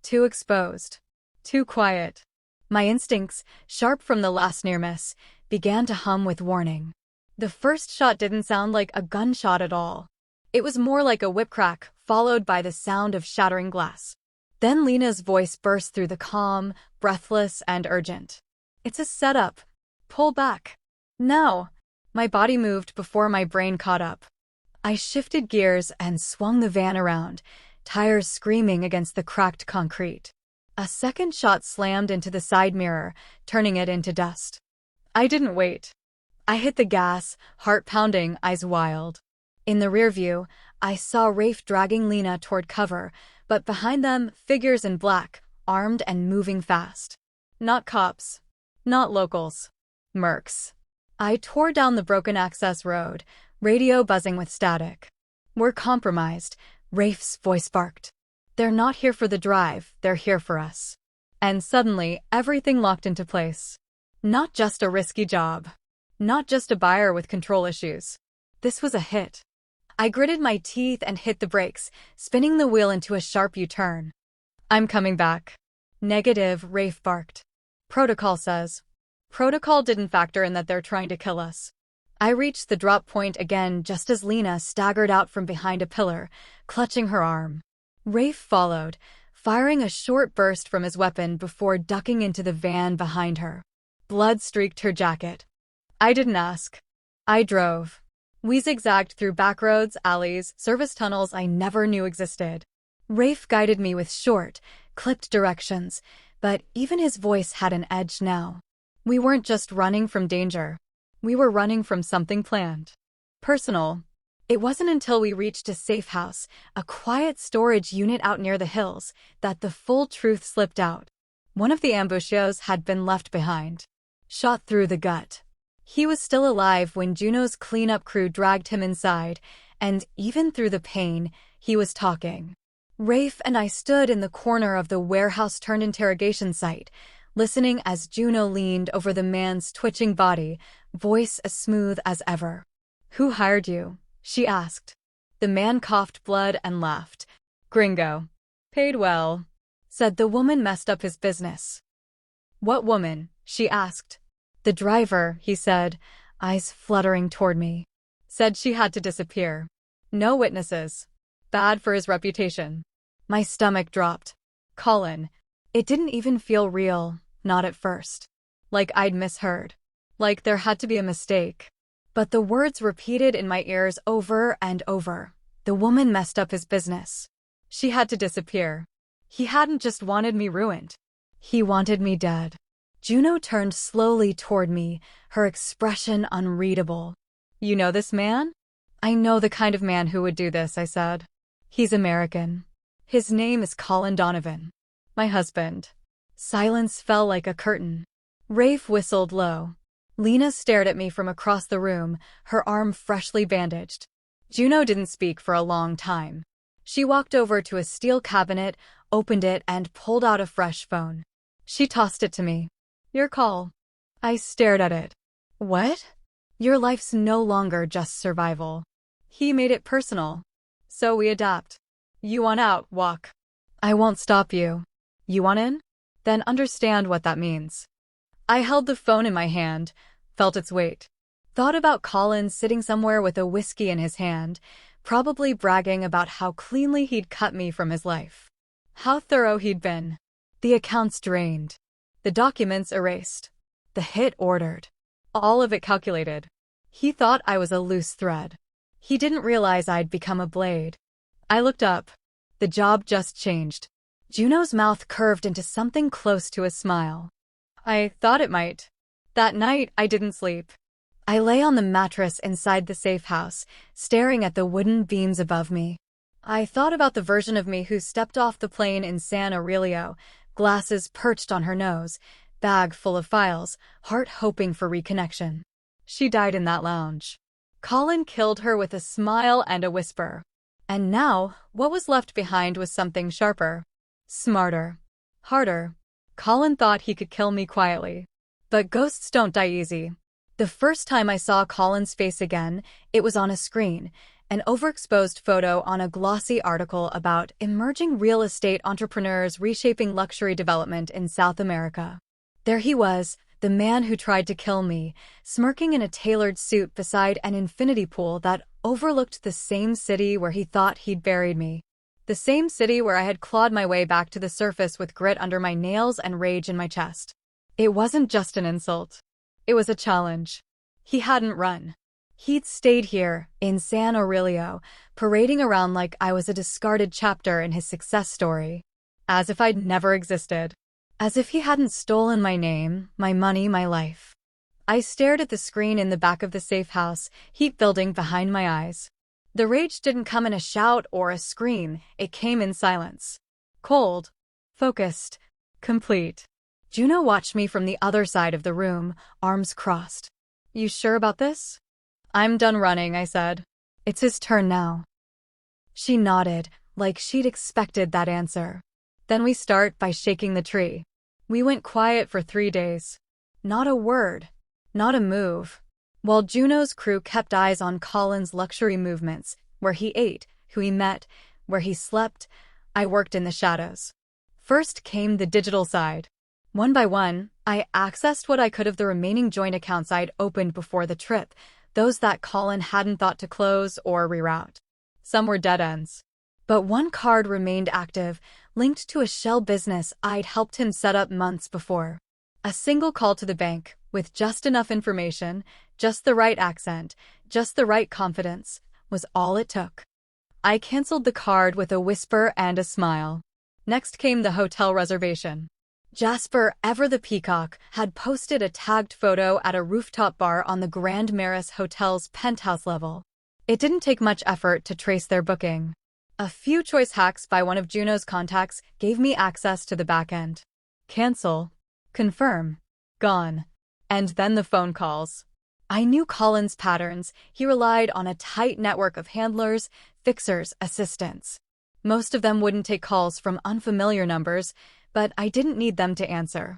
Too exposed. Too quiet. My instincts, sharp from the last near-miss, began to hum with warning. The first shot didn't sound like a gunshot at all. It was more like a whip crack, followed by the sound of shattering glass. Then Lena's voice burst through the calm, breathless, and urgent. It's a setup. Pull back. Now. My body moved before my brain caught up. I shifted gears and swung the van around, tires screaming against the cracked concrete. A second shot slammed into the side mirror, turning it into dust. I didn't wait. I hit the gas, heart pounding, eyes wild. In the rear view, I saw Rafe dragging Lena toward cover, but behind them, figures in black, armed and moving fast. Not cops. Not locals. Mercs. I tore down the broken access road, radio buzzing with static. We're compromised, Rafe's voice barked. They're not here for the drive, they're here for us. And suddenly, everything locked into place. Not just a risky job. Not just a buyer with control issues. This was a hit. I gritted my teeth and hit the brakes, spinning the wheel into a sharp U-turn. I'm coming back. Negative, Rafe barked. Protocol says. Protocol didn't factor in that they're trying to kill us. I reached the drop point again just as Lena staggered out from behind a pillar, clutching her arm. Rafe followed, firing a short burst from his weapon before ducking into the van behind her. Blood streaked her jacket. I didn't ask. I drove. We zigzagged through back roads, alleys, service tunnels I never knew existed. Rafe guided me with short, clipped directions, but even his voice had an edge now. We weren't just running from danger. We were running from something planned. Personal. It wasn't until we reached a safe house, a quiet storage unit out near the hills, that the full truth slipped out. One of the ambushos had been left behind. Shot through the gut. He was still alive when Juno's cleanup crew dragged him inside, and even through the pain, he was talking. Rafe and I stood in the corner of the warehouse-turned-interrogation site, listening as Juno leaned over the man's twitching body, voice as smooth as ever. "Who hired you?" she asked. The man coughed blood and laughed. "Gringo. Paid well." Said the woman messed up his business. "What woman?" she asked. "The driver," he said, eyes fluttering toward me. "Said she had to disappear. No witnesses. Bad for his reputation." My stomach dropped. Colin. It didn't even feel real, not at first. Like I'd misheard. Like there had to be a mistake. But the words repeated in my ears over and over. The woman messed up his business. She had to disappear. He hadn't just wanted me ruined. He wanted me dead. Juno turned slowly toward me, her expression unreadable. "You know this man?" "I know the kind of man who would do this," I said. "He's American. His name is Colin Donovan. My husband." Silence fell like a curtain. Rafe whistled low. Lena stared at me from across the room, her arm freshly bandaged. Juno didn't speak for a long time. She walked over to a steel cabinet, opened it, and pulled out a fresh phone. She tossed it to me. "Your call." I stared at it. "What?" "Your life's no longer just survival." He made it personal. "So we adapt. You want out, walk. I won't stop you. You want in? Then understand what that means." I held the phone in my hand, felt its weight. Thought about Colin sitting somewhere with a whiskey in his hand, probably bragging about how cleanly he'd cut me from his life. How thorough he'd been. The accounts drained. The documents erased. The hit ordered. All of it calculated. He thought I was a loose thread. He didn't realize I'd become a blade. I looked up. The job just changed. Juno's mouth curved into something close to a smile. I thought it might. That night, I didn't sleep. I lay on the mattress inside the safe house, staring at the wooden beams above me. I thought about the version of me who stepped off the plane in San Aurelio, glasses perched on her nose, bag full of files, heart hoping for reconnection. She died in that lounge. Colin killed her with a smile and a whisper. And now, what was left behind was something sharper. Smarter. Harder. Colin thought he could kill me quietly. But ghosts don't die easy. The first time I saw Colin's face again, it was on a screen, an overexposed photo on a glossy article about emerging real estate entrepreneurs reshaping luxury development in South America. There he was, the man who tried to kill me, smirking in a tailored suit beside an infinity pool that overlooked the same city where he thought he'd buried me. The same city where I had clawed my way back to the surface with grit under my nails and rage in my chest. It wasn't just an insult. It was a challenge. He hadn't run. He'd stayed here, in San Aurelio, parading around like I was a discarded chapter in his success story. As if I'd never existed. As if he hadn't stolen my name, my money, my life. I stared at the screen in the back of the safe house, heat building behind my eyes. The rage didn't come in a shout or a scream, it came in silence. Cold. Focused. Complete. Juno watched me from the other side of the room, arms crossed. You sure about this? I'm done running, I said. It's his turn now. She nodded, like she'd expected that answer. Then we start by shaking the tree. We went quiet for 3 days. Not a word. Not a move. While Juno's crew kept eyes on Colin's luxury movements, where he ate, who he met, where he slept, I worked in the shadows. First came the digital side. One by one, I accessed what I could of the remaining joint accounts I'd opened before the trip, those that Colin hadn't thought to close or reroute. Some were dead ends. But one card remained active, linked to a shell business I'd helped him set up months before. A single call to the bank, with just enough information, just the right accent, just the right confidence, was all it took. I canceled the card with a whisper and a smile. Next came the hotel reservation. Jasper, ever the peacock, had posted a tagged photo at a rooftop bar on the Grand Maris Hotel's penthouse level. It didn't take much effort to trace their booking. A few choice hacks by one of Juno's contacts gave me access to the back end. Cancel. Confirm. Gone. And then the phone calls. I knew Colin's patterns. He relied on a tight network of handlers, fixers, assistants. Most of them wouldn't take calls from unfamiliar numbers, but I didn't need them to answer.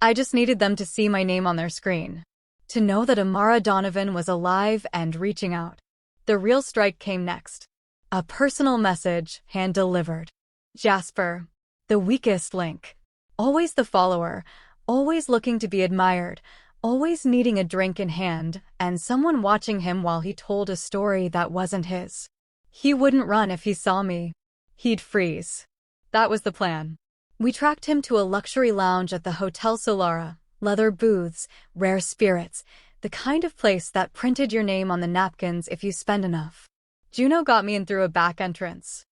I just needed them to see my name on their screen. To know that Amara Donovan was alive and reaching out. The real strike came next. A personal message, hand-delivered. Jasper. The weakest link. Always the follower. Always looking to be admired. Always needing a drink in hand, and someone watching him while he told a story that wasn't his. He wouldn't run if he saw me. He'd freeze. That was the plan. We tracked him to a luxury lounge at the Hotel Solara, leather booths, rare spirits, the kind of place that printed your name on the napkins if you spend enough. Juno got me in through a back entrance.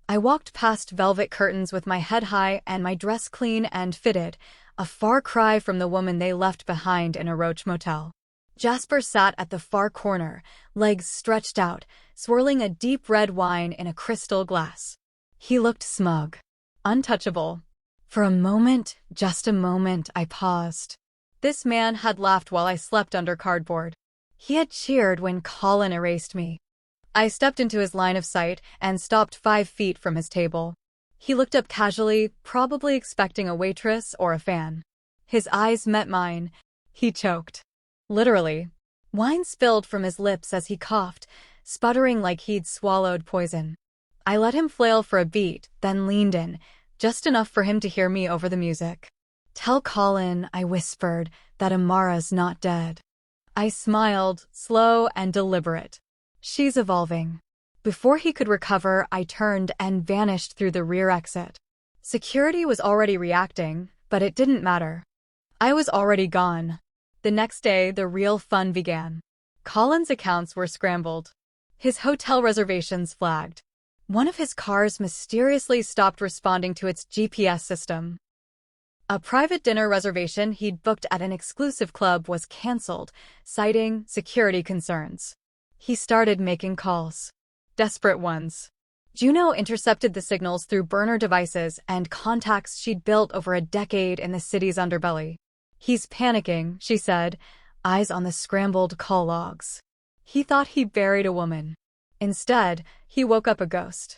I walked past velvet curtains with my head high and my dress clean and fitted, a far cry from the woman they left behind in a Roach motel. Jasper sat at the far corner, legs stretched out, swirling a deep red wine in a crystal glass. He looked smug. Untouchable. For a moment, just a moment, I paused. This man had laughed while I slept under cardboard. He had cheered when Colin erased me. I stepped into his line of sight and stopped 5 feet from his table. He looked up casually, probably expecting a waitress or a fan. His eyes met mine. He choked. Literally. Wine spilled from his lips as he coughed, sputtering like he'd swallowed poison. I let him flail for a beat, then leaned in, just enough for him to hear me over the music. Tell Colin, I whispered, that Amara's not dead. I smiled, slow and deliberate. She's evolving. Before he could recover, I turned and vanished through the rear exit. Security was already reacting, but it didn't matter. I was already gone. The next day, the real fun began. Colin's accounts were scrambled. His hotel reservations flagged. One of his cars mysteriously stopped responding to its GPS system. A private dinner reservation he'd booked at an exclusive club was cancelled, citing security concerns. He started making calls. Desperate ones. Juno intercepted the signals through burner devices and contacts she'd built over a decade in the city's underbelly. "He's panicking," she said, eyes on the scrambled call logs. He thought he buried a woman. Instead, he woke up a ghost.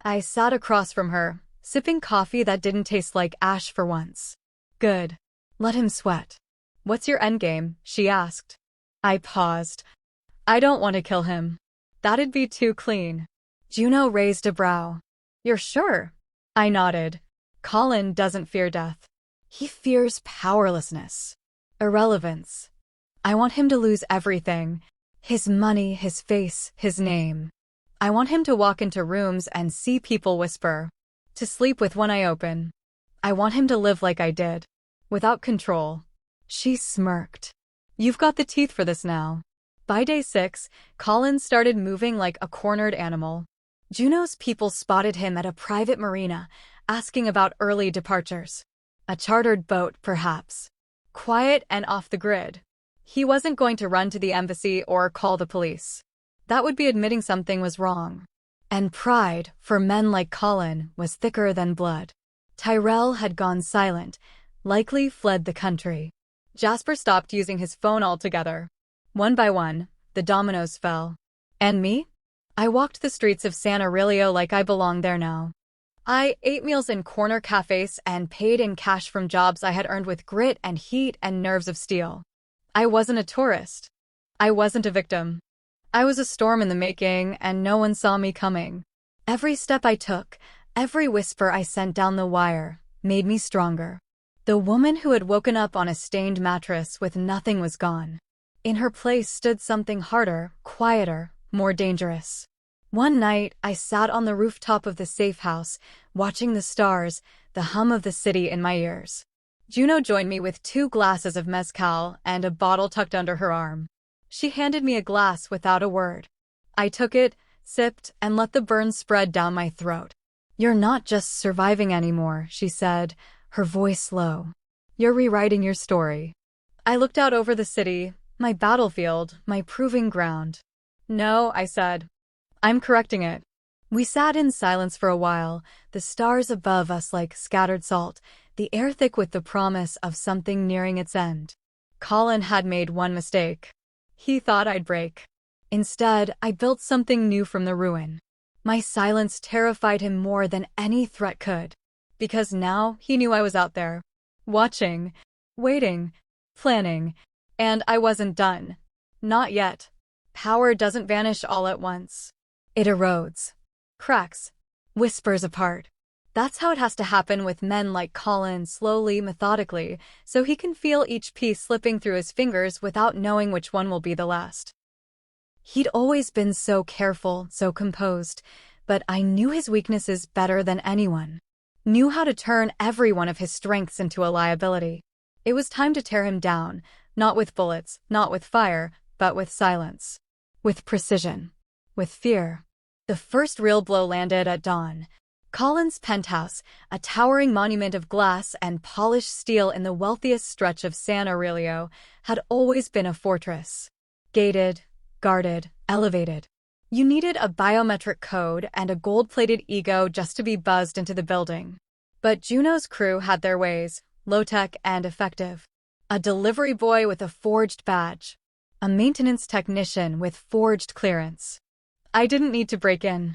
I sat across from her, sipping coffee that didn't taste like ash for once. "Good. Let him sweat." "What's your endgame?" she asked. I paused. "I don't want to kill him. That'd be too clean." Juno raised a brow. "You're sure?" I nodded. "Colin doesn't fear death. He fears powerlessness. Irrelevance. I want him to lose everything. His money, his face, his name. I want him to walk into rooms and see people whisper. To sleep with one eye open. I want him to live like I did. Without control." She smirked. "You've got the teeth for this now." By day 6, Colin started moving like a cornered animal. Juno's people spotted him at a private marina, asking about early departures. A chartered boat, perhaps. Quiet and off the grid. He wasn't going to run to the embassy or call the police. That would be admitting something was wrong. And pride, for men like Colin, was thicker than blood. Tyrell had gone silent, likely fled the country. Jasper stopped using his phone altogether. One by one, the dominoes fell. And me? I walked the streets of San Aurelio like I belonged there now. I ate meals in corner cafes and paid in cash from jobs I had earned with grit and heat and nerves of steel. I wasn't a tourist. I wasn't a victim. I was a storm in the making, and no one saw me coming. Every step I took, every whisper I sent down the wire, made me stronger. The woman who had woken up on a stained mattress with nothing was gone. In her place stood something harder, quieter, more dangerous. One night, I sat on the rooftop of the safe house, watching the stars, the hum of the city in my ears. Juno joined me with 2 glasses of mezcal and a bottle tucked under her arm. She handed me a glass without a word. I took it, sipped, and let the burn spread down my throat. "You're not just surviving anymore," she said, her voice low. "You're rewriting your story." I looked out over the city, my battlefield, my proving ground. "No," I said. "I'm correcting it." We sat in silence for a while, the stars above us like scattered salt, the air thick with the promise of something nearing its end. Colin had made one mistake. He thought I'd break. Instead, I built something new from the ruin. My silence terrified him more than any threat could. Because now he knew I was out there. Watching. Waiting. Planning. And I wasn't done. Not yet. Power doesn't vanish all at once. It erodes. Cracks. Whispers apart. That's how it has to happen with men like Colin, slowly, methodically, so he can feel each piece slipping through his fingers without knowing which one will be the last. He'd always been so careful, so composed, but I knew his weaknesses better than anyone. Knew how to turn every one of his strengths into a liability. It was time to tear him down, not with bullets, not with fire, but with silence. With precision. With fear. The first real blow landed at dawn. Colin's penthouse, a towering monument of glass and polished steel in the wealthiest stretch of San Aurelio, had always been a fortress. Gated, guarded, elevated. You needed a biometric code and a gold-plated ego just to be buzzed into the building. But Juno's crew had their ways, low-tech and effective. A delivery boy with a forged badge. A maintenance technician with forged clearance. I didn't need to break in.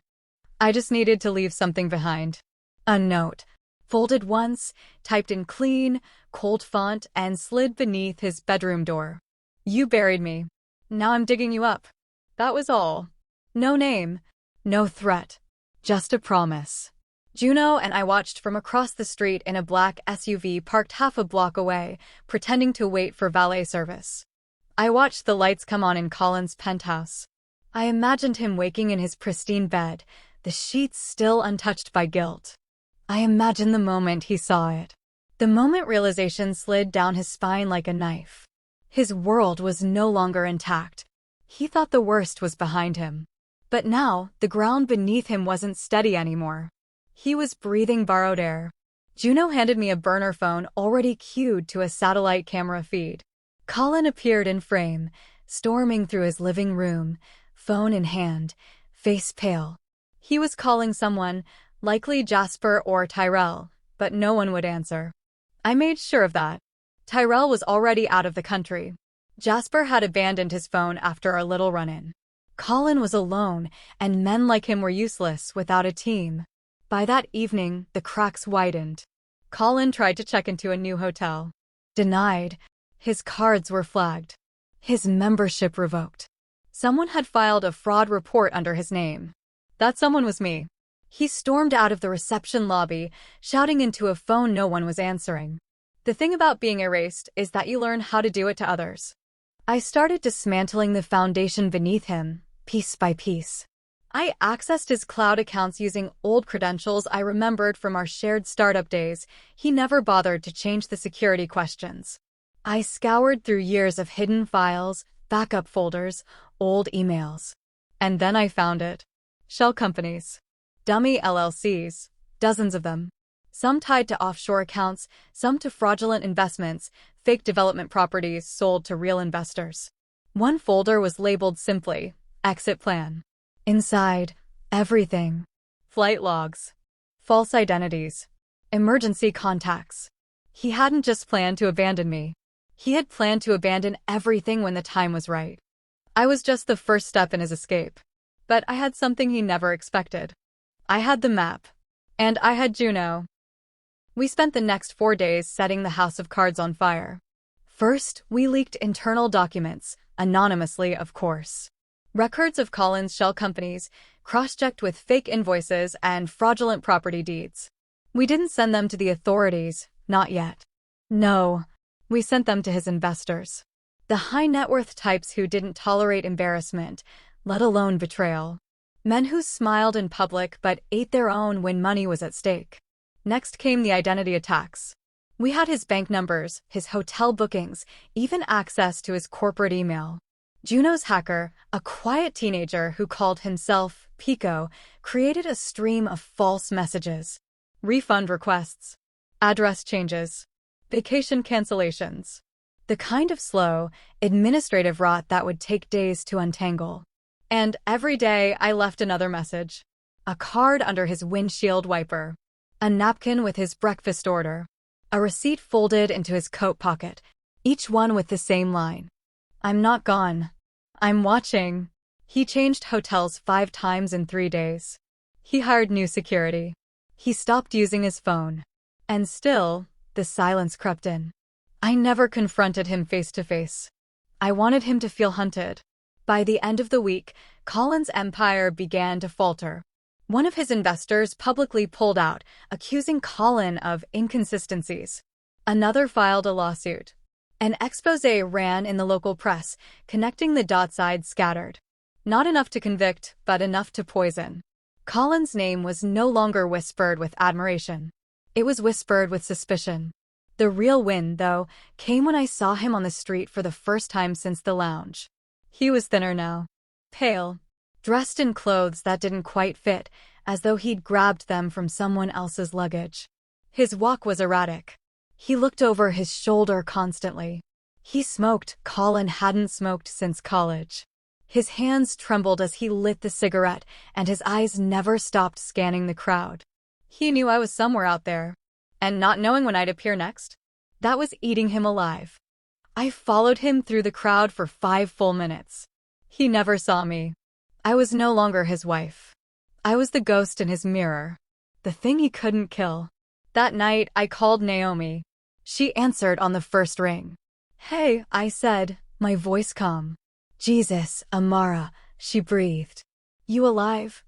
I just needed to leave something behind. A note. Folded once, typed in clean, cold font, and slid beneath his bedroom door. "You buried me. Now I'm digging you up." That was all. No name. No threat. Just a promise. Juno and I watched from across the street in a black SUV parked half a block away, pretending to wait for valet service. I watched the lights come on in Colin's penthouse. I imagined him waking in his pristine bed, the sheets still untouched by guilt. I imagined the moment he saw it. The moment realization slid down his spine like a knife. His world was no longer intact. He thought the worst was behind him. But now, the ground beneath him wasn't steady anymore. He was breathing borrowed air. Juno handed me a burner phone already cued to a satellite camera feed. Colin appeared in frame, storming through his living room, phone in hand, face pale. He was calling someone, likely Jasper or Tyrell, but no one would answer. I made sure of that. Tyrell was already out of the country. Jasper had abandoned his phone after our little run-in. Colin was alone, and men like him were useless without a team. By that evening, the cracks widened. Colin tried to check into a new hotel. Denied. His cards were flagged. His membership revoked. Someone had filed a fraud report under his name. That someone was me. He stormed out of the reception lobby, shouting into a phone no one was answering. The thing about being erased is that you learn how to do it to others. I started dismantling the foundation beneath him, piece by piece. I accessed his cloud accounts using old credentials I remembered from our shared startup days. He never bothered to change the security questions. I scoured through years of hidden files, backup folders, old emails. And then I found it. Shell companies. Dummy LLCs. Dozens of them. Some tied to offshore accounts, some to fraudulent investments, fake development properties sold to real investors. One folder was labeled simply, Exit Plan. Inside, everything. Flight logs. False identities. Emergency contacts. He hadn't just planned to abandon me. He had planned to abandon everything when the time was right. I was just the first step in his escape. But I had something he never expected. I had the map. And I had Juno. We spent the next 4 days setting the house of cards on fire. First, we leaked internal documents, anonymously of course. Records of Colin's shell companies, cross-checked with fake invoices and fraudulent property deeds. We didn't send them to the authorities, not yet. No, we sent them to his investors. The high-net-worth types who didn't tolerate embarrassment, let alone betrayal. Men who smiled in public but ate their own when money was at stake. Next came the identity attacks. We had his bank numbers, his hotel bookings, even access to his corporate email. Juno's hacker, a quiet teenager who called himself Pico, created a stream of false messages. Refund requests. Address changes. Vacation cancellations. The kind of slow, administrative rot that would take days to untangle. And every day I left another message. A card under his windshield wiper. A napkin with his breakfast order. A receipt folded into his coat pocket, each one with the same line. I'm not gone. I'm watching. He changed hotels 5 times in 3 days. He hired new security. He stopped using his phone. And still, the silence crept in. I never confronted him face to face. I wanted him to feel hunted. By the end of the week, Colin's empire began to falter. One of his investors publicly pulled out, accusing Colin of inconsistencies. Another filed a lawsuit. An exposé ran in the local press, connecting the dots I'd scattered. Not enough to convict, but enough to poison. Colin's name was no longer whispered with admiration. It was whispered with suspicion. The real win, though, came when I saw him on the street for the first time since the lounge. He was thinner now. Pale. Dressed in clothes that didn't quite fit, as though he'd grabbed them from someone else's luggage. His walk was erratic. He looked over his shoulder constantly. He smoked. Colin hadn't smoked since college. His hands trembled as he lit the cigarette, and his eyes never stopped scanning the crowd. He knew I was somewhere out there. And not knowing when I'd appear next? That was eating him alive. I followed him through the crowd for 5 full minutes. He never saw me. I was no longer his wife. I was the ghost in his mirror. The thing he couldn't kill. That night, I called Naomi. She answered on the first ring. Hey, I said, my voice calm. Jesus, Amara, she breathed. You alive?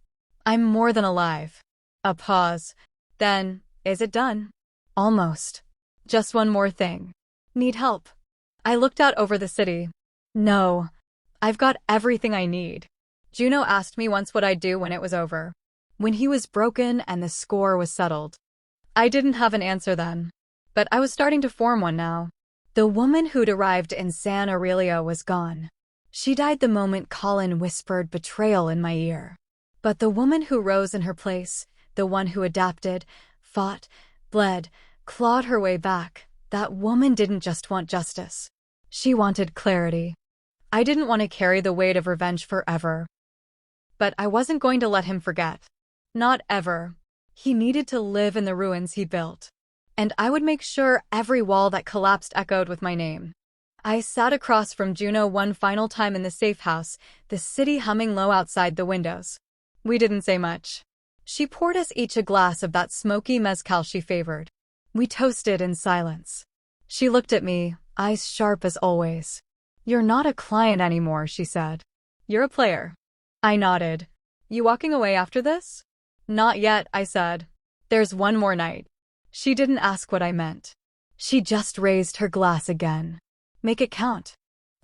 I'm more than alive. A pause. Then, is it done? Almost. Just one more thing. Need help? I looked out over the city. No. I've got everything I need. Juno asked me once what I'd do when it was over. When he was broken and the score was settled. I didn't have an answer then, but I was starting to form one now. The woman who'd arrived in San Aurelio was gone. She died the moment Colin whispered betrayal in my ear. But the woman who rose in her place, the one who adapted, fought, bled, clawed her way back, that woman didn't just want justice. She wanted clarity. I didn't want to carry the weight of revenge forever. But I wasn't going to let him forget. Not ever. He needed to live in the ruins he built. And I would make sure every wall that collapsed echoed with my name. I sat across from Juno one final time in the safe house, the city humming low outside the windows. We didn't say much. She poured us each a glass of that smoky mezcal she favored. We toasted in silence. She looked at me, eyes sharp as always. "You're not a client anymore," she said. "You're a player." I nodded. "You walking away after this?" "Not yet," I said. "There's one more night." She didn't ask what I meant. She just raised her glass again. "Make it count."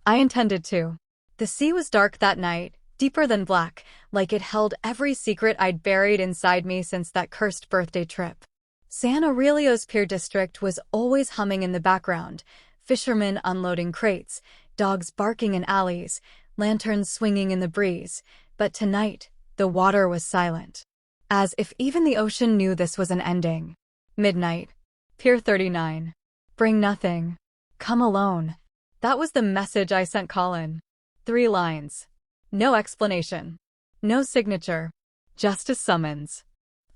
I intended to. The sea was dark that night, deeper than black, like it held every secret I'd buried inside me since that cursed birthday trip. San Aurelio's Pier District was always humming in the background, fishermen unloading crates, dogs barking in alleys, lanterns swinging in the breeze, but tonight, the water was silent. As if even the ocean knew this was an ending. Midnight. Pier 39. Bring nothing. Come alone. That was the message I sent Colin. 3 lines. No explanation. No signature. Just a summons.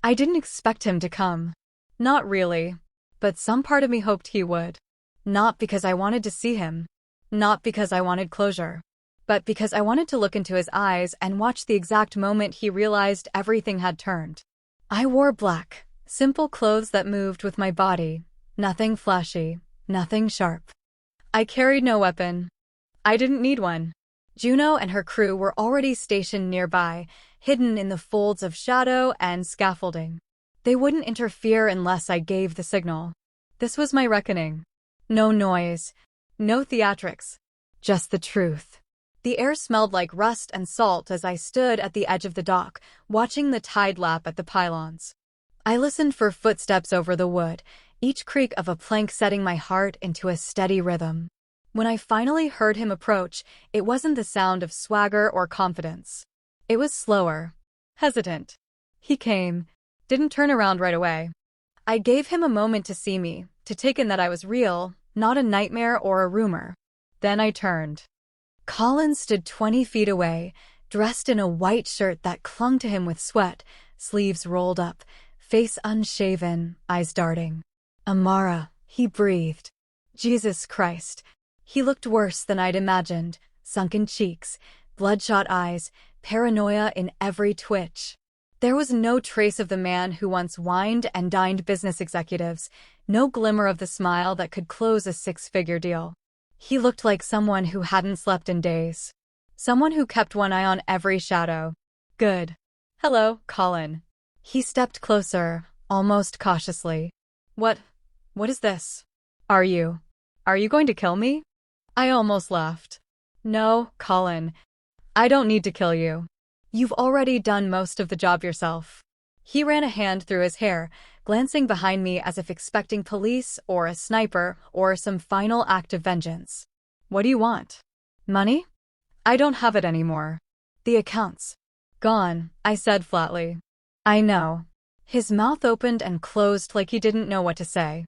I didn't expect him to come. Not really. But some part of me hoped he would. Not because I wanted to see him. Not because I wanted closure. But because I wanted to look into his eyes and watch the exact moment he realized everything had turned. I wore black, simple clothes that moved with my body. Nothing flashy, nothing sharp. I carried no weapon. I didn't need one. Juno and her crew were already stationed nearby, hidden in the folds of shadow and scaffolding. They wouldn't interfere unless I gave the signal. This was my reckoning. No noise, no theatrics, just the truth. The air smelled like rust and salt as I stood at the edge of the dock, watching the tide lap at the pylons. I listened for footsteps over the wood, each creak of a plank setting my heart into a steady rhythm. When I finally heard him approach, it wasn't the sound of swagger or confidence. It was slower, hesitant. He came, didn't turn around right away. I gave him a moment to see me, to take in that I was real, not a nightmare or a rumor. Then I turned. Colin stood 20 feet away, dressed in a white shirt that clung to him with sweat, sleeves rolled up, face unshaven, eyes darting. "Amara," he breathed. Jesus Christ. He looked worse than I'd imagined, sunken cheeks, bloodshot eyes, paranoia in every twitch. There was no trace of the man who once wined and dined business executives, no glimmer of the smile that could close a 6-figure deal. He looked like someone who hadn't slept in days. Someone who kept one eye on every shadow. "Good. Hello, Colin." He stepped closer, almost cautiously. What is this? Are you going to kill me?" I almost laughed. "No, Colin. I don't need to kill you. You've already done most of the job yourself." He ran a hand through his hair, glancing behind me as if expecting police or a sniper or some final act of vengeance. "What do you want? Money?" "I don't have it anymore. The account's gone," I said flatly. "I know." His mouth opened and closed like he didn't know what to say.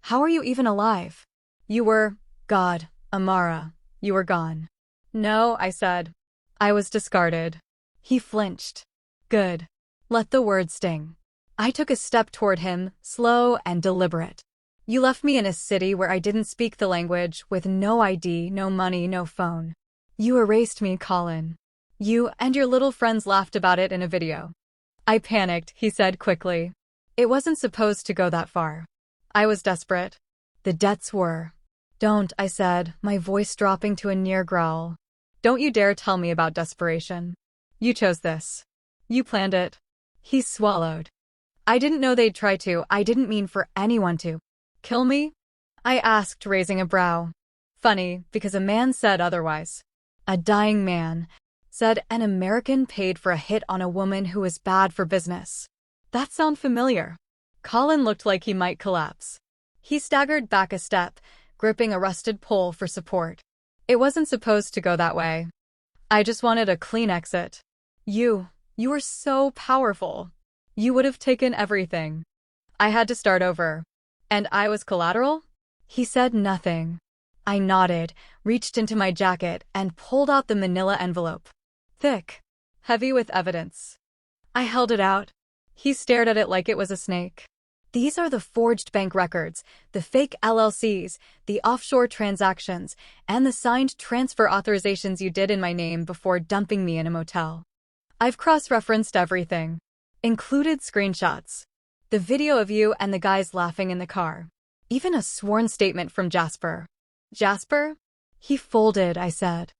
"How are you even alive? You were, God, Amara, you were gone." "No," I said. "I was discarded." He flinched. "Good. Let the word sting." I took a step toward him, slow and deliberate. "You left me in a city where I didn't speak the language, with no ID, no money, no phone. You erased me, Colin. You and your little friends laughed about it in a video." I panicked, he said quickly. "It wasn't supposed to go that far." I was desperate. The debts were. "Don't," I said, my voice dropping to a near growl. "Don't you dare tell me about desperation. You chose this. You planned it." He swallowed. "I didn't know they'd try to. I didn't mean for anyone to." "Kill me?" I asked, raising a brow. Funny, because a man said otherwise. A dying man said an American paid for a hit on a woman who was bad for business. That sound familiar? Colin looked like he might collapse. He staggered back a step, gripping a rusted pole for support. It wasn't supposed to go that way. I just wanted a clean exit. You were so powerful. You would have taken everything. I had to start over. And I was collateral? He said nothing. I nodded, reached into my jacket, and pulled out the manila envelope. Thick, heavy with evidence. I held it out. He stared at it like it was a snake. These are the forged bank records, the fake LLCs, the offshore transactions, and the signed transfer authorizations you did in my name before dumping me in a motel. I've cross-referenced everything. Included screenshots. The video of you and the guys laughing in the car. Even a sworn statement from Jasper. Jasper? He folded, I said.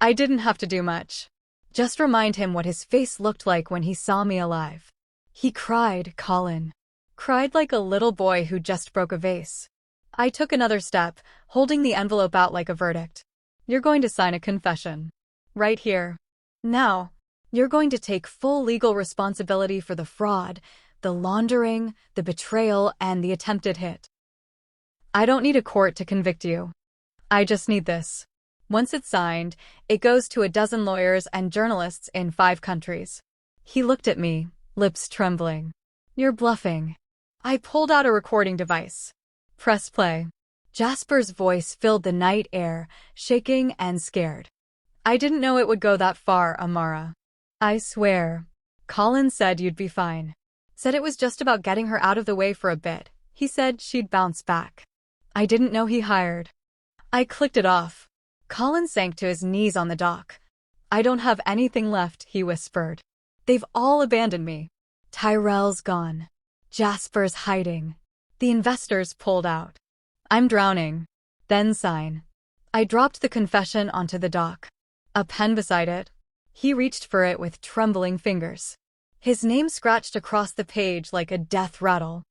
I didn't have to do much. Just remind him what his face looked like when he saw me alive. He cried, Colin. Cried like a little boy who just broke a vase. I took another step, holding the envelope out like a verdict. You're going to sign a confession. Right here. Now. You're going to take full legal responsibility for the fraud, the laundering, the betrayal, and the attempted hit. I don't need a court to convict you. I just need this. Once it's signed, it goes to a dozen lawyers and journalists in 5 countries. He looked at me, lips trembling. You're bluffing. I pulled out a recording device. Press play. Jasper's voice filled the night air, shaking and scared. I didn't know it would go that far, Amara. I swear. Colin said you'd be fine. Said it was just about getting her out of the way for a bit. He said she'd bounce back. I didn't know he hired. I clicked it off. Colin sank to his knees on the dock. I don't have anything left, he whispered. They've all abandoned me. Tyrell's gone. Jasper's hiding. The investors pulled out. I'm drowning. Then sign. I dropped the confession onto the dock. A pen beside it. He reached for it with trembling fingers. His name scratched across the page like a death rattle.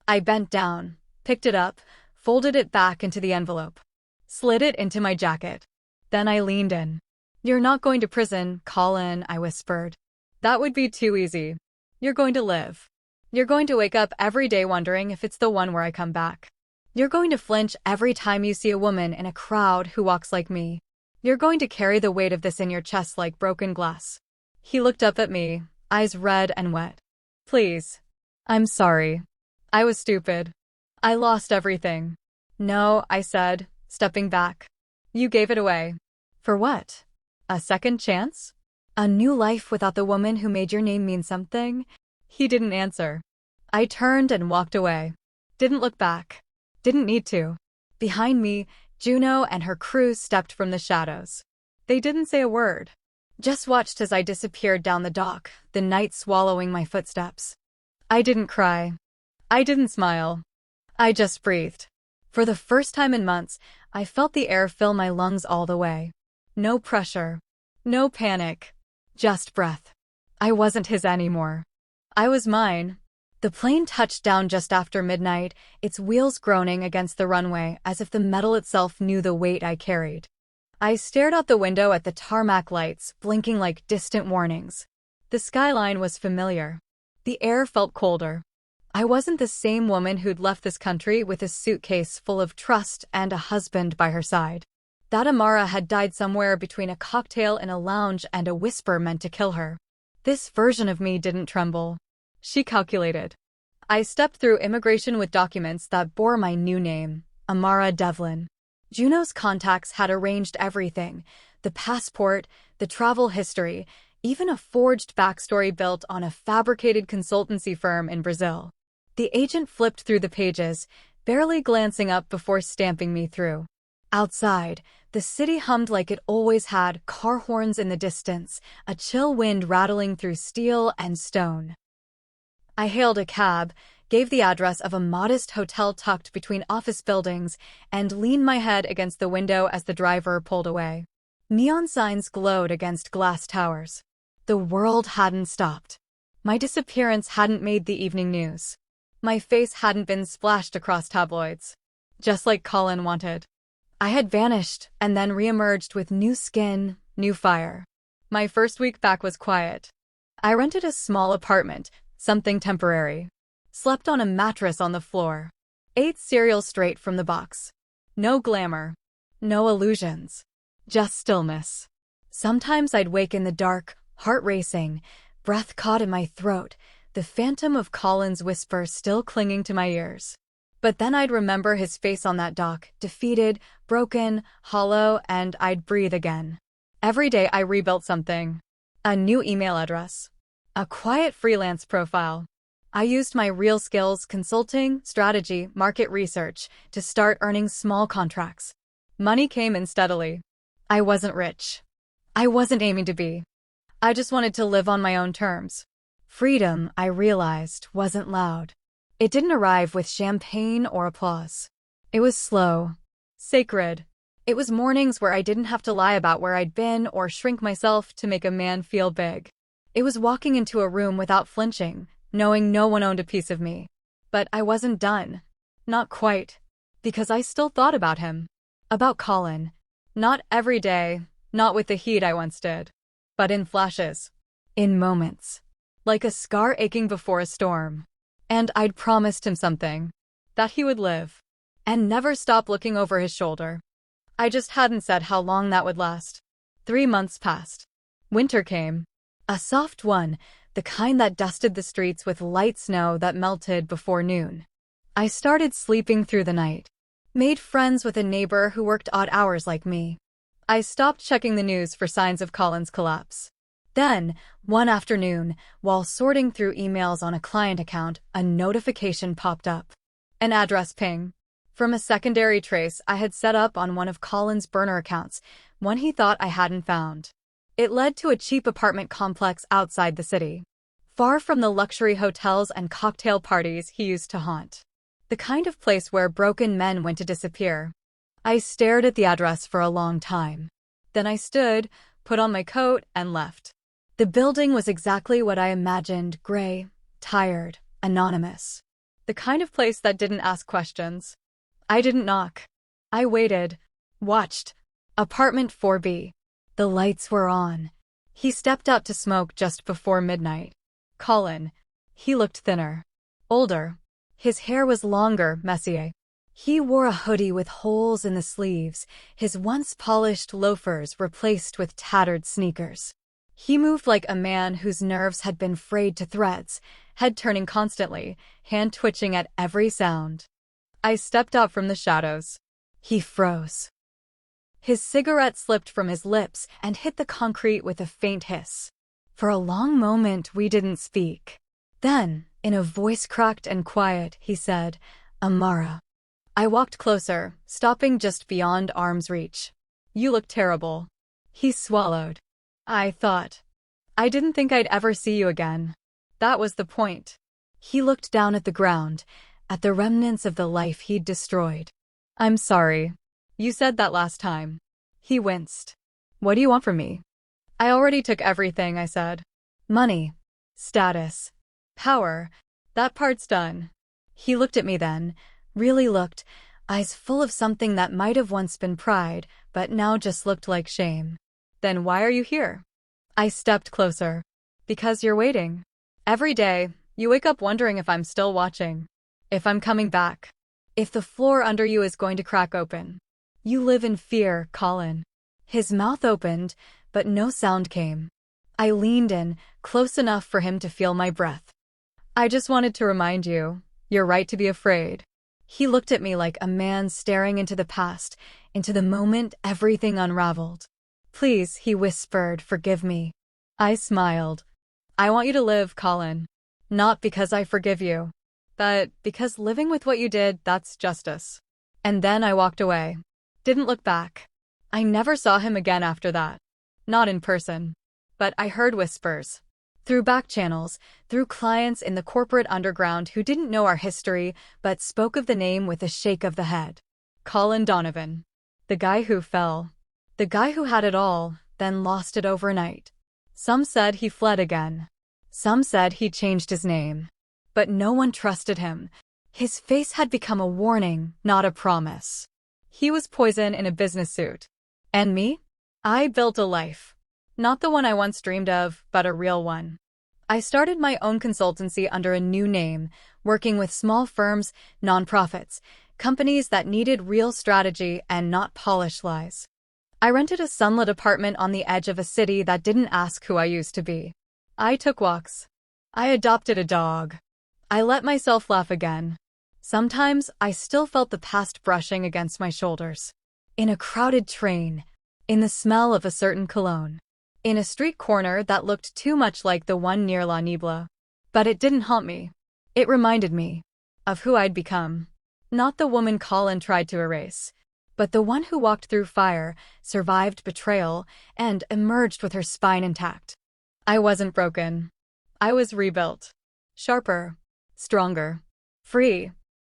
I bent down, picked it up, folded it back into the envelope. Slid it into my jacket. Then I leaned in. You're not going to prison, Colin, I whispered. That would be too easy. You're going to live. You're going to wake up every day wondering if it's the one where I come back. You're going to flinch every time you see a woman in a crowd who walks like me. You're going to carry the weight of this in your chest like broken glass. He looked up at me, eyes red and wet. Please. I'm sorry. I was stupid. I lost everything. No, I said, stepping back. You gave it away. For what? A second chance? A new life without the woman who made your name mean something? He didn't answer. I turned and walked away. Didn't look back. Didn't need to. Behind me, Juno and her crew stepped from the shadows. They didn't say a word. Just watched as I disappeared down the dock, the night swallowing my footsteps. I didn't cry. I didn't smile. I just breathed. For the first time in months, I felt the air fill my lungs all the way. No pressure. No panic. Just breath. I wasn't his anymore. I was mine. The plane touched down just after midnight, its wheels groaning against the runway as if the metal itself knew the weight I carried. I stared out the window at the tarmac lights, blinking like distant warnings. The skyline was familiar. The air felt colder. I wasn't the same woman who'd left this country with a suitcase full of trust and a husband by her side. That Amara had died somewhere between a cocktail in a lounge and a whisper meant to kill her. This version of me didn't tremble. She calculated. I stepped through immigration with documents that bore my new name, Amara Devlin. Juno's contacts had arranged everything, the passport, the travel history, even a forged backstory built on a fabricated consultancy firm in Brazil. The agent flipped through the pages, barely glancing up before stamping me through. Outside, the city hummed like it always had, car horns in the distance, a chill wind rattling through steel and stone. I hailed a cab, gave the address of a modest hotel tucked between office buildings, and leaned my head against the window as the driver pulled away. Neon signs glowed against glass towers. The world hadn't stopped. My disappearance hadn't made the evening news. My face hadn't been splashed across tabloids. Just like Colin wanted. I had vanished and then reemerged with new skin, new fire. My first week back was quiet. I rented a small apartment, something temporary. slept on a mattress on the floor, ate cereal straight from the box. No glamour, no illusions, just stillness. Sometimes I'd wake in the dark, heart racing, breath caught in my throat, the phantom of Colin's whisper still clinging to my ears. But then I'd remember his face on that dock, defeated, broken, hollow, and I'd breathe again. Every day I rebuilt something. A new email address. A quiet freelance profile. I used my real skills, consulting, strategy, market research, to start earning small contracts. Money came in steadily. I wasn't rich. I wasn't aiming to be. I just wanted to live on my own terms. Freedom, I realized, wasn't loud. It didn't arrive with champagne or applause. It was slow, sacred. It was mornings where I didn't have to lie about where I'd been or shrink myself to make a man feel big. It was walking into a room without flinching, knowing no one owned a piece of me. But I wasn't done. Not quite. Because I still thought about him. About Colin. Not every day, not with the heat I once did. But in flashes. In moments. Like a scar aching before a storm. And I'd promised him something. That he would live. And never stop looking over his shoulder. I just hadn't said how long that would last. 3 months passed. Winter came. A soft one, the kind that dusted the streets with light snow that melted before noon. I started sleeping through the night. Made friends with a neighbor who worked odd hours like me. I stopped checking the news for signs of Colin's collapse. Then, one afternoon, while sorting through emails on a client account, a notification popped up. An address ping. From a secondary trace I had set up on one of Colin's burner accounts, one he thought I hadn't found. It led to a cheap apartment complex outside the city. Far from the luxury hotels and cocktail parties he used to haunt. The kind of place where broken men went to disappear. I stared at the address for a long time. Then I stood, put on my coat, and left. The building was exactly what I imagined, gray, tired, anonymous. The kind of place that didn't ask questions. I didn't knock. I waited. Watched. Apartment 4B. The lights were on. He stepped out to smoke just before midnight. Colin. He looked thinner. Older. His hair was longer, messier. He wore a hoodie with holes in the sleeves, his once polished loafers replaced with tattered sneakers. He moved like a man whose nerves had been frayed to threads, head turning constantly, hand twitching at every sound. I stepped out from the shadows. He froze. His cigarette slipped from his lips and hit the concrete with a faint hiss. For a long moment we didn't speak. Then, in a voice cracked and quiet, he said, "Amara." I walked closer, stopping just beyond arm's reach. "You look terrible." He swallowed. I thought. I didn't think I'd ever see you again. That was the point. He looked down at the ground, at the remnants of the life he'd destroyed. "I'm sorry. You said that last time." He winced. "What do you want from me?" "I already took everything," I said. "Money. Status. Power. That part's done." He looked at me then, really looked, eyes full of something that might have once been pride, but now just looked like shame. "Then why are you here?" I stepped closer. "Because you're waiting. Every day, you wake up wondering if I'm still watching. If I'm coming back. If the floor under you is going to crack open. You live in fear, Colin." His mouth opened, but no sound came. I leaned in, close enough for him to feel my breath. "I just wanted to remind you, you're right to be afraid." He looked at me like a man staring into the past, into the moment everything unraveled. "Please," he whispered, "forgive me." I smiled. "I want you to live, Colin. Not because I forgive you, but because living with what you did, that's justice." And then I walked away. Didn't look back. I never saw him again after that. Not in person. But I heard whispers. Through back channels, through clients in the corporate underground who didn't know our history but spoke of the name with a shake of the head. Colin Donovan. The guy who fell. The guy who had it all, then lost it overnight. Some said he fled again. Some said he changed his name. But no one trusted him. His face had become a warning, not a promise. He was poison in a business suit. And me? I built a life. Not the one I once dreamed of, but a real one. I started my own consultancy under a new name, working with small firms, nonprofits, companies that needed real strategy and not polished lies. I rented a sunlit apartment on the edge of a city that didn't ask who I used to be. I took walks. I adopted a dog. I let myself laugh again. Sometimes I still felt the past brushing against my shoulders. In a crowded train, in the smell of a certain cologne, in a street corner that looked too much like the one near La Nibla. But it didn't haunt me. It reminded me of who I'd become. Not the woman Colin tried to erase, but the one who walked through fire, survived betrayal, and emerged with her spine intact. I wasn't broken. I was rebuilt. Sharper. Stronger. Free.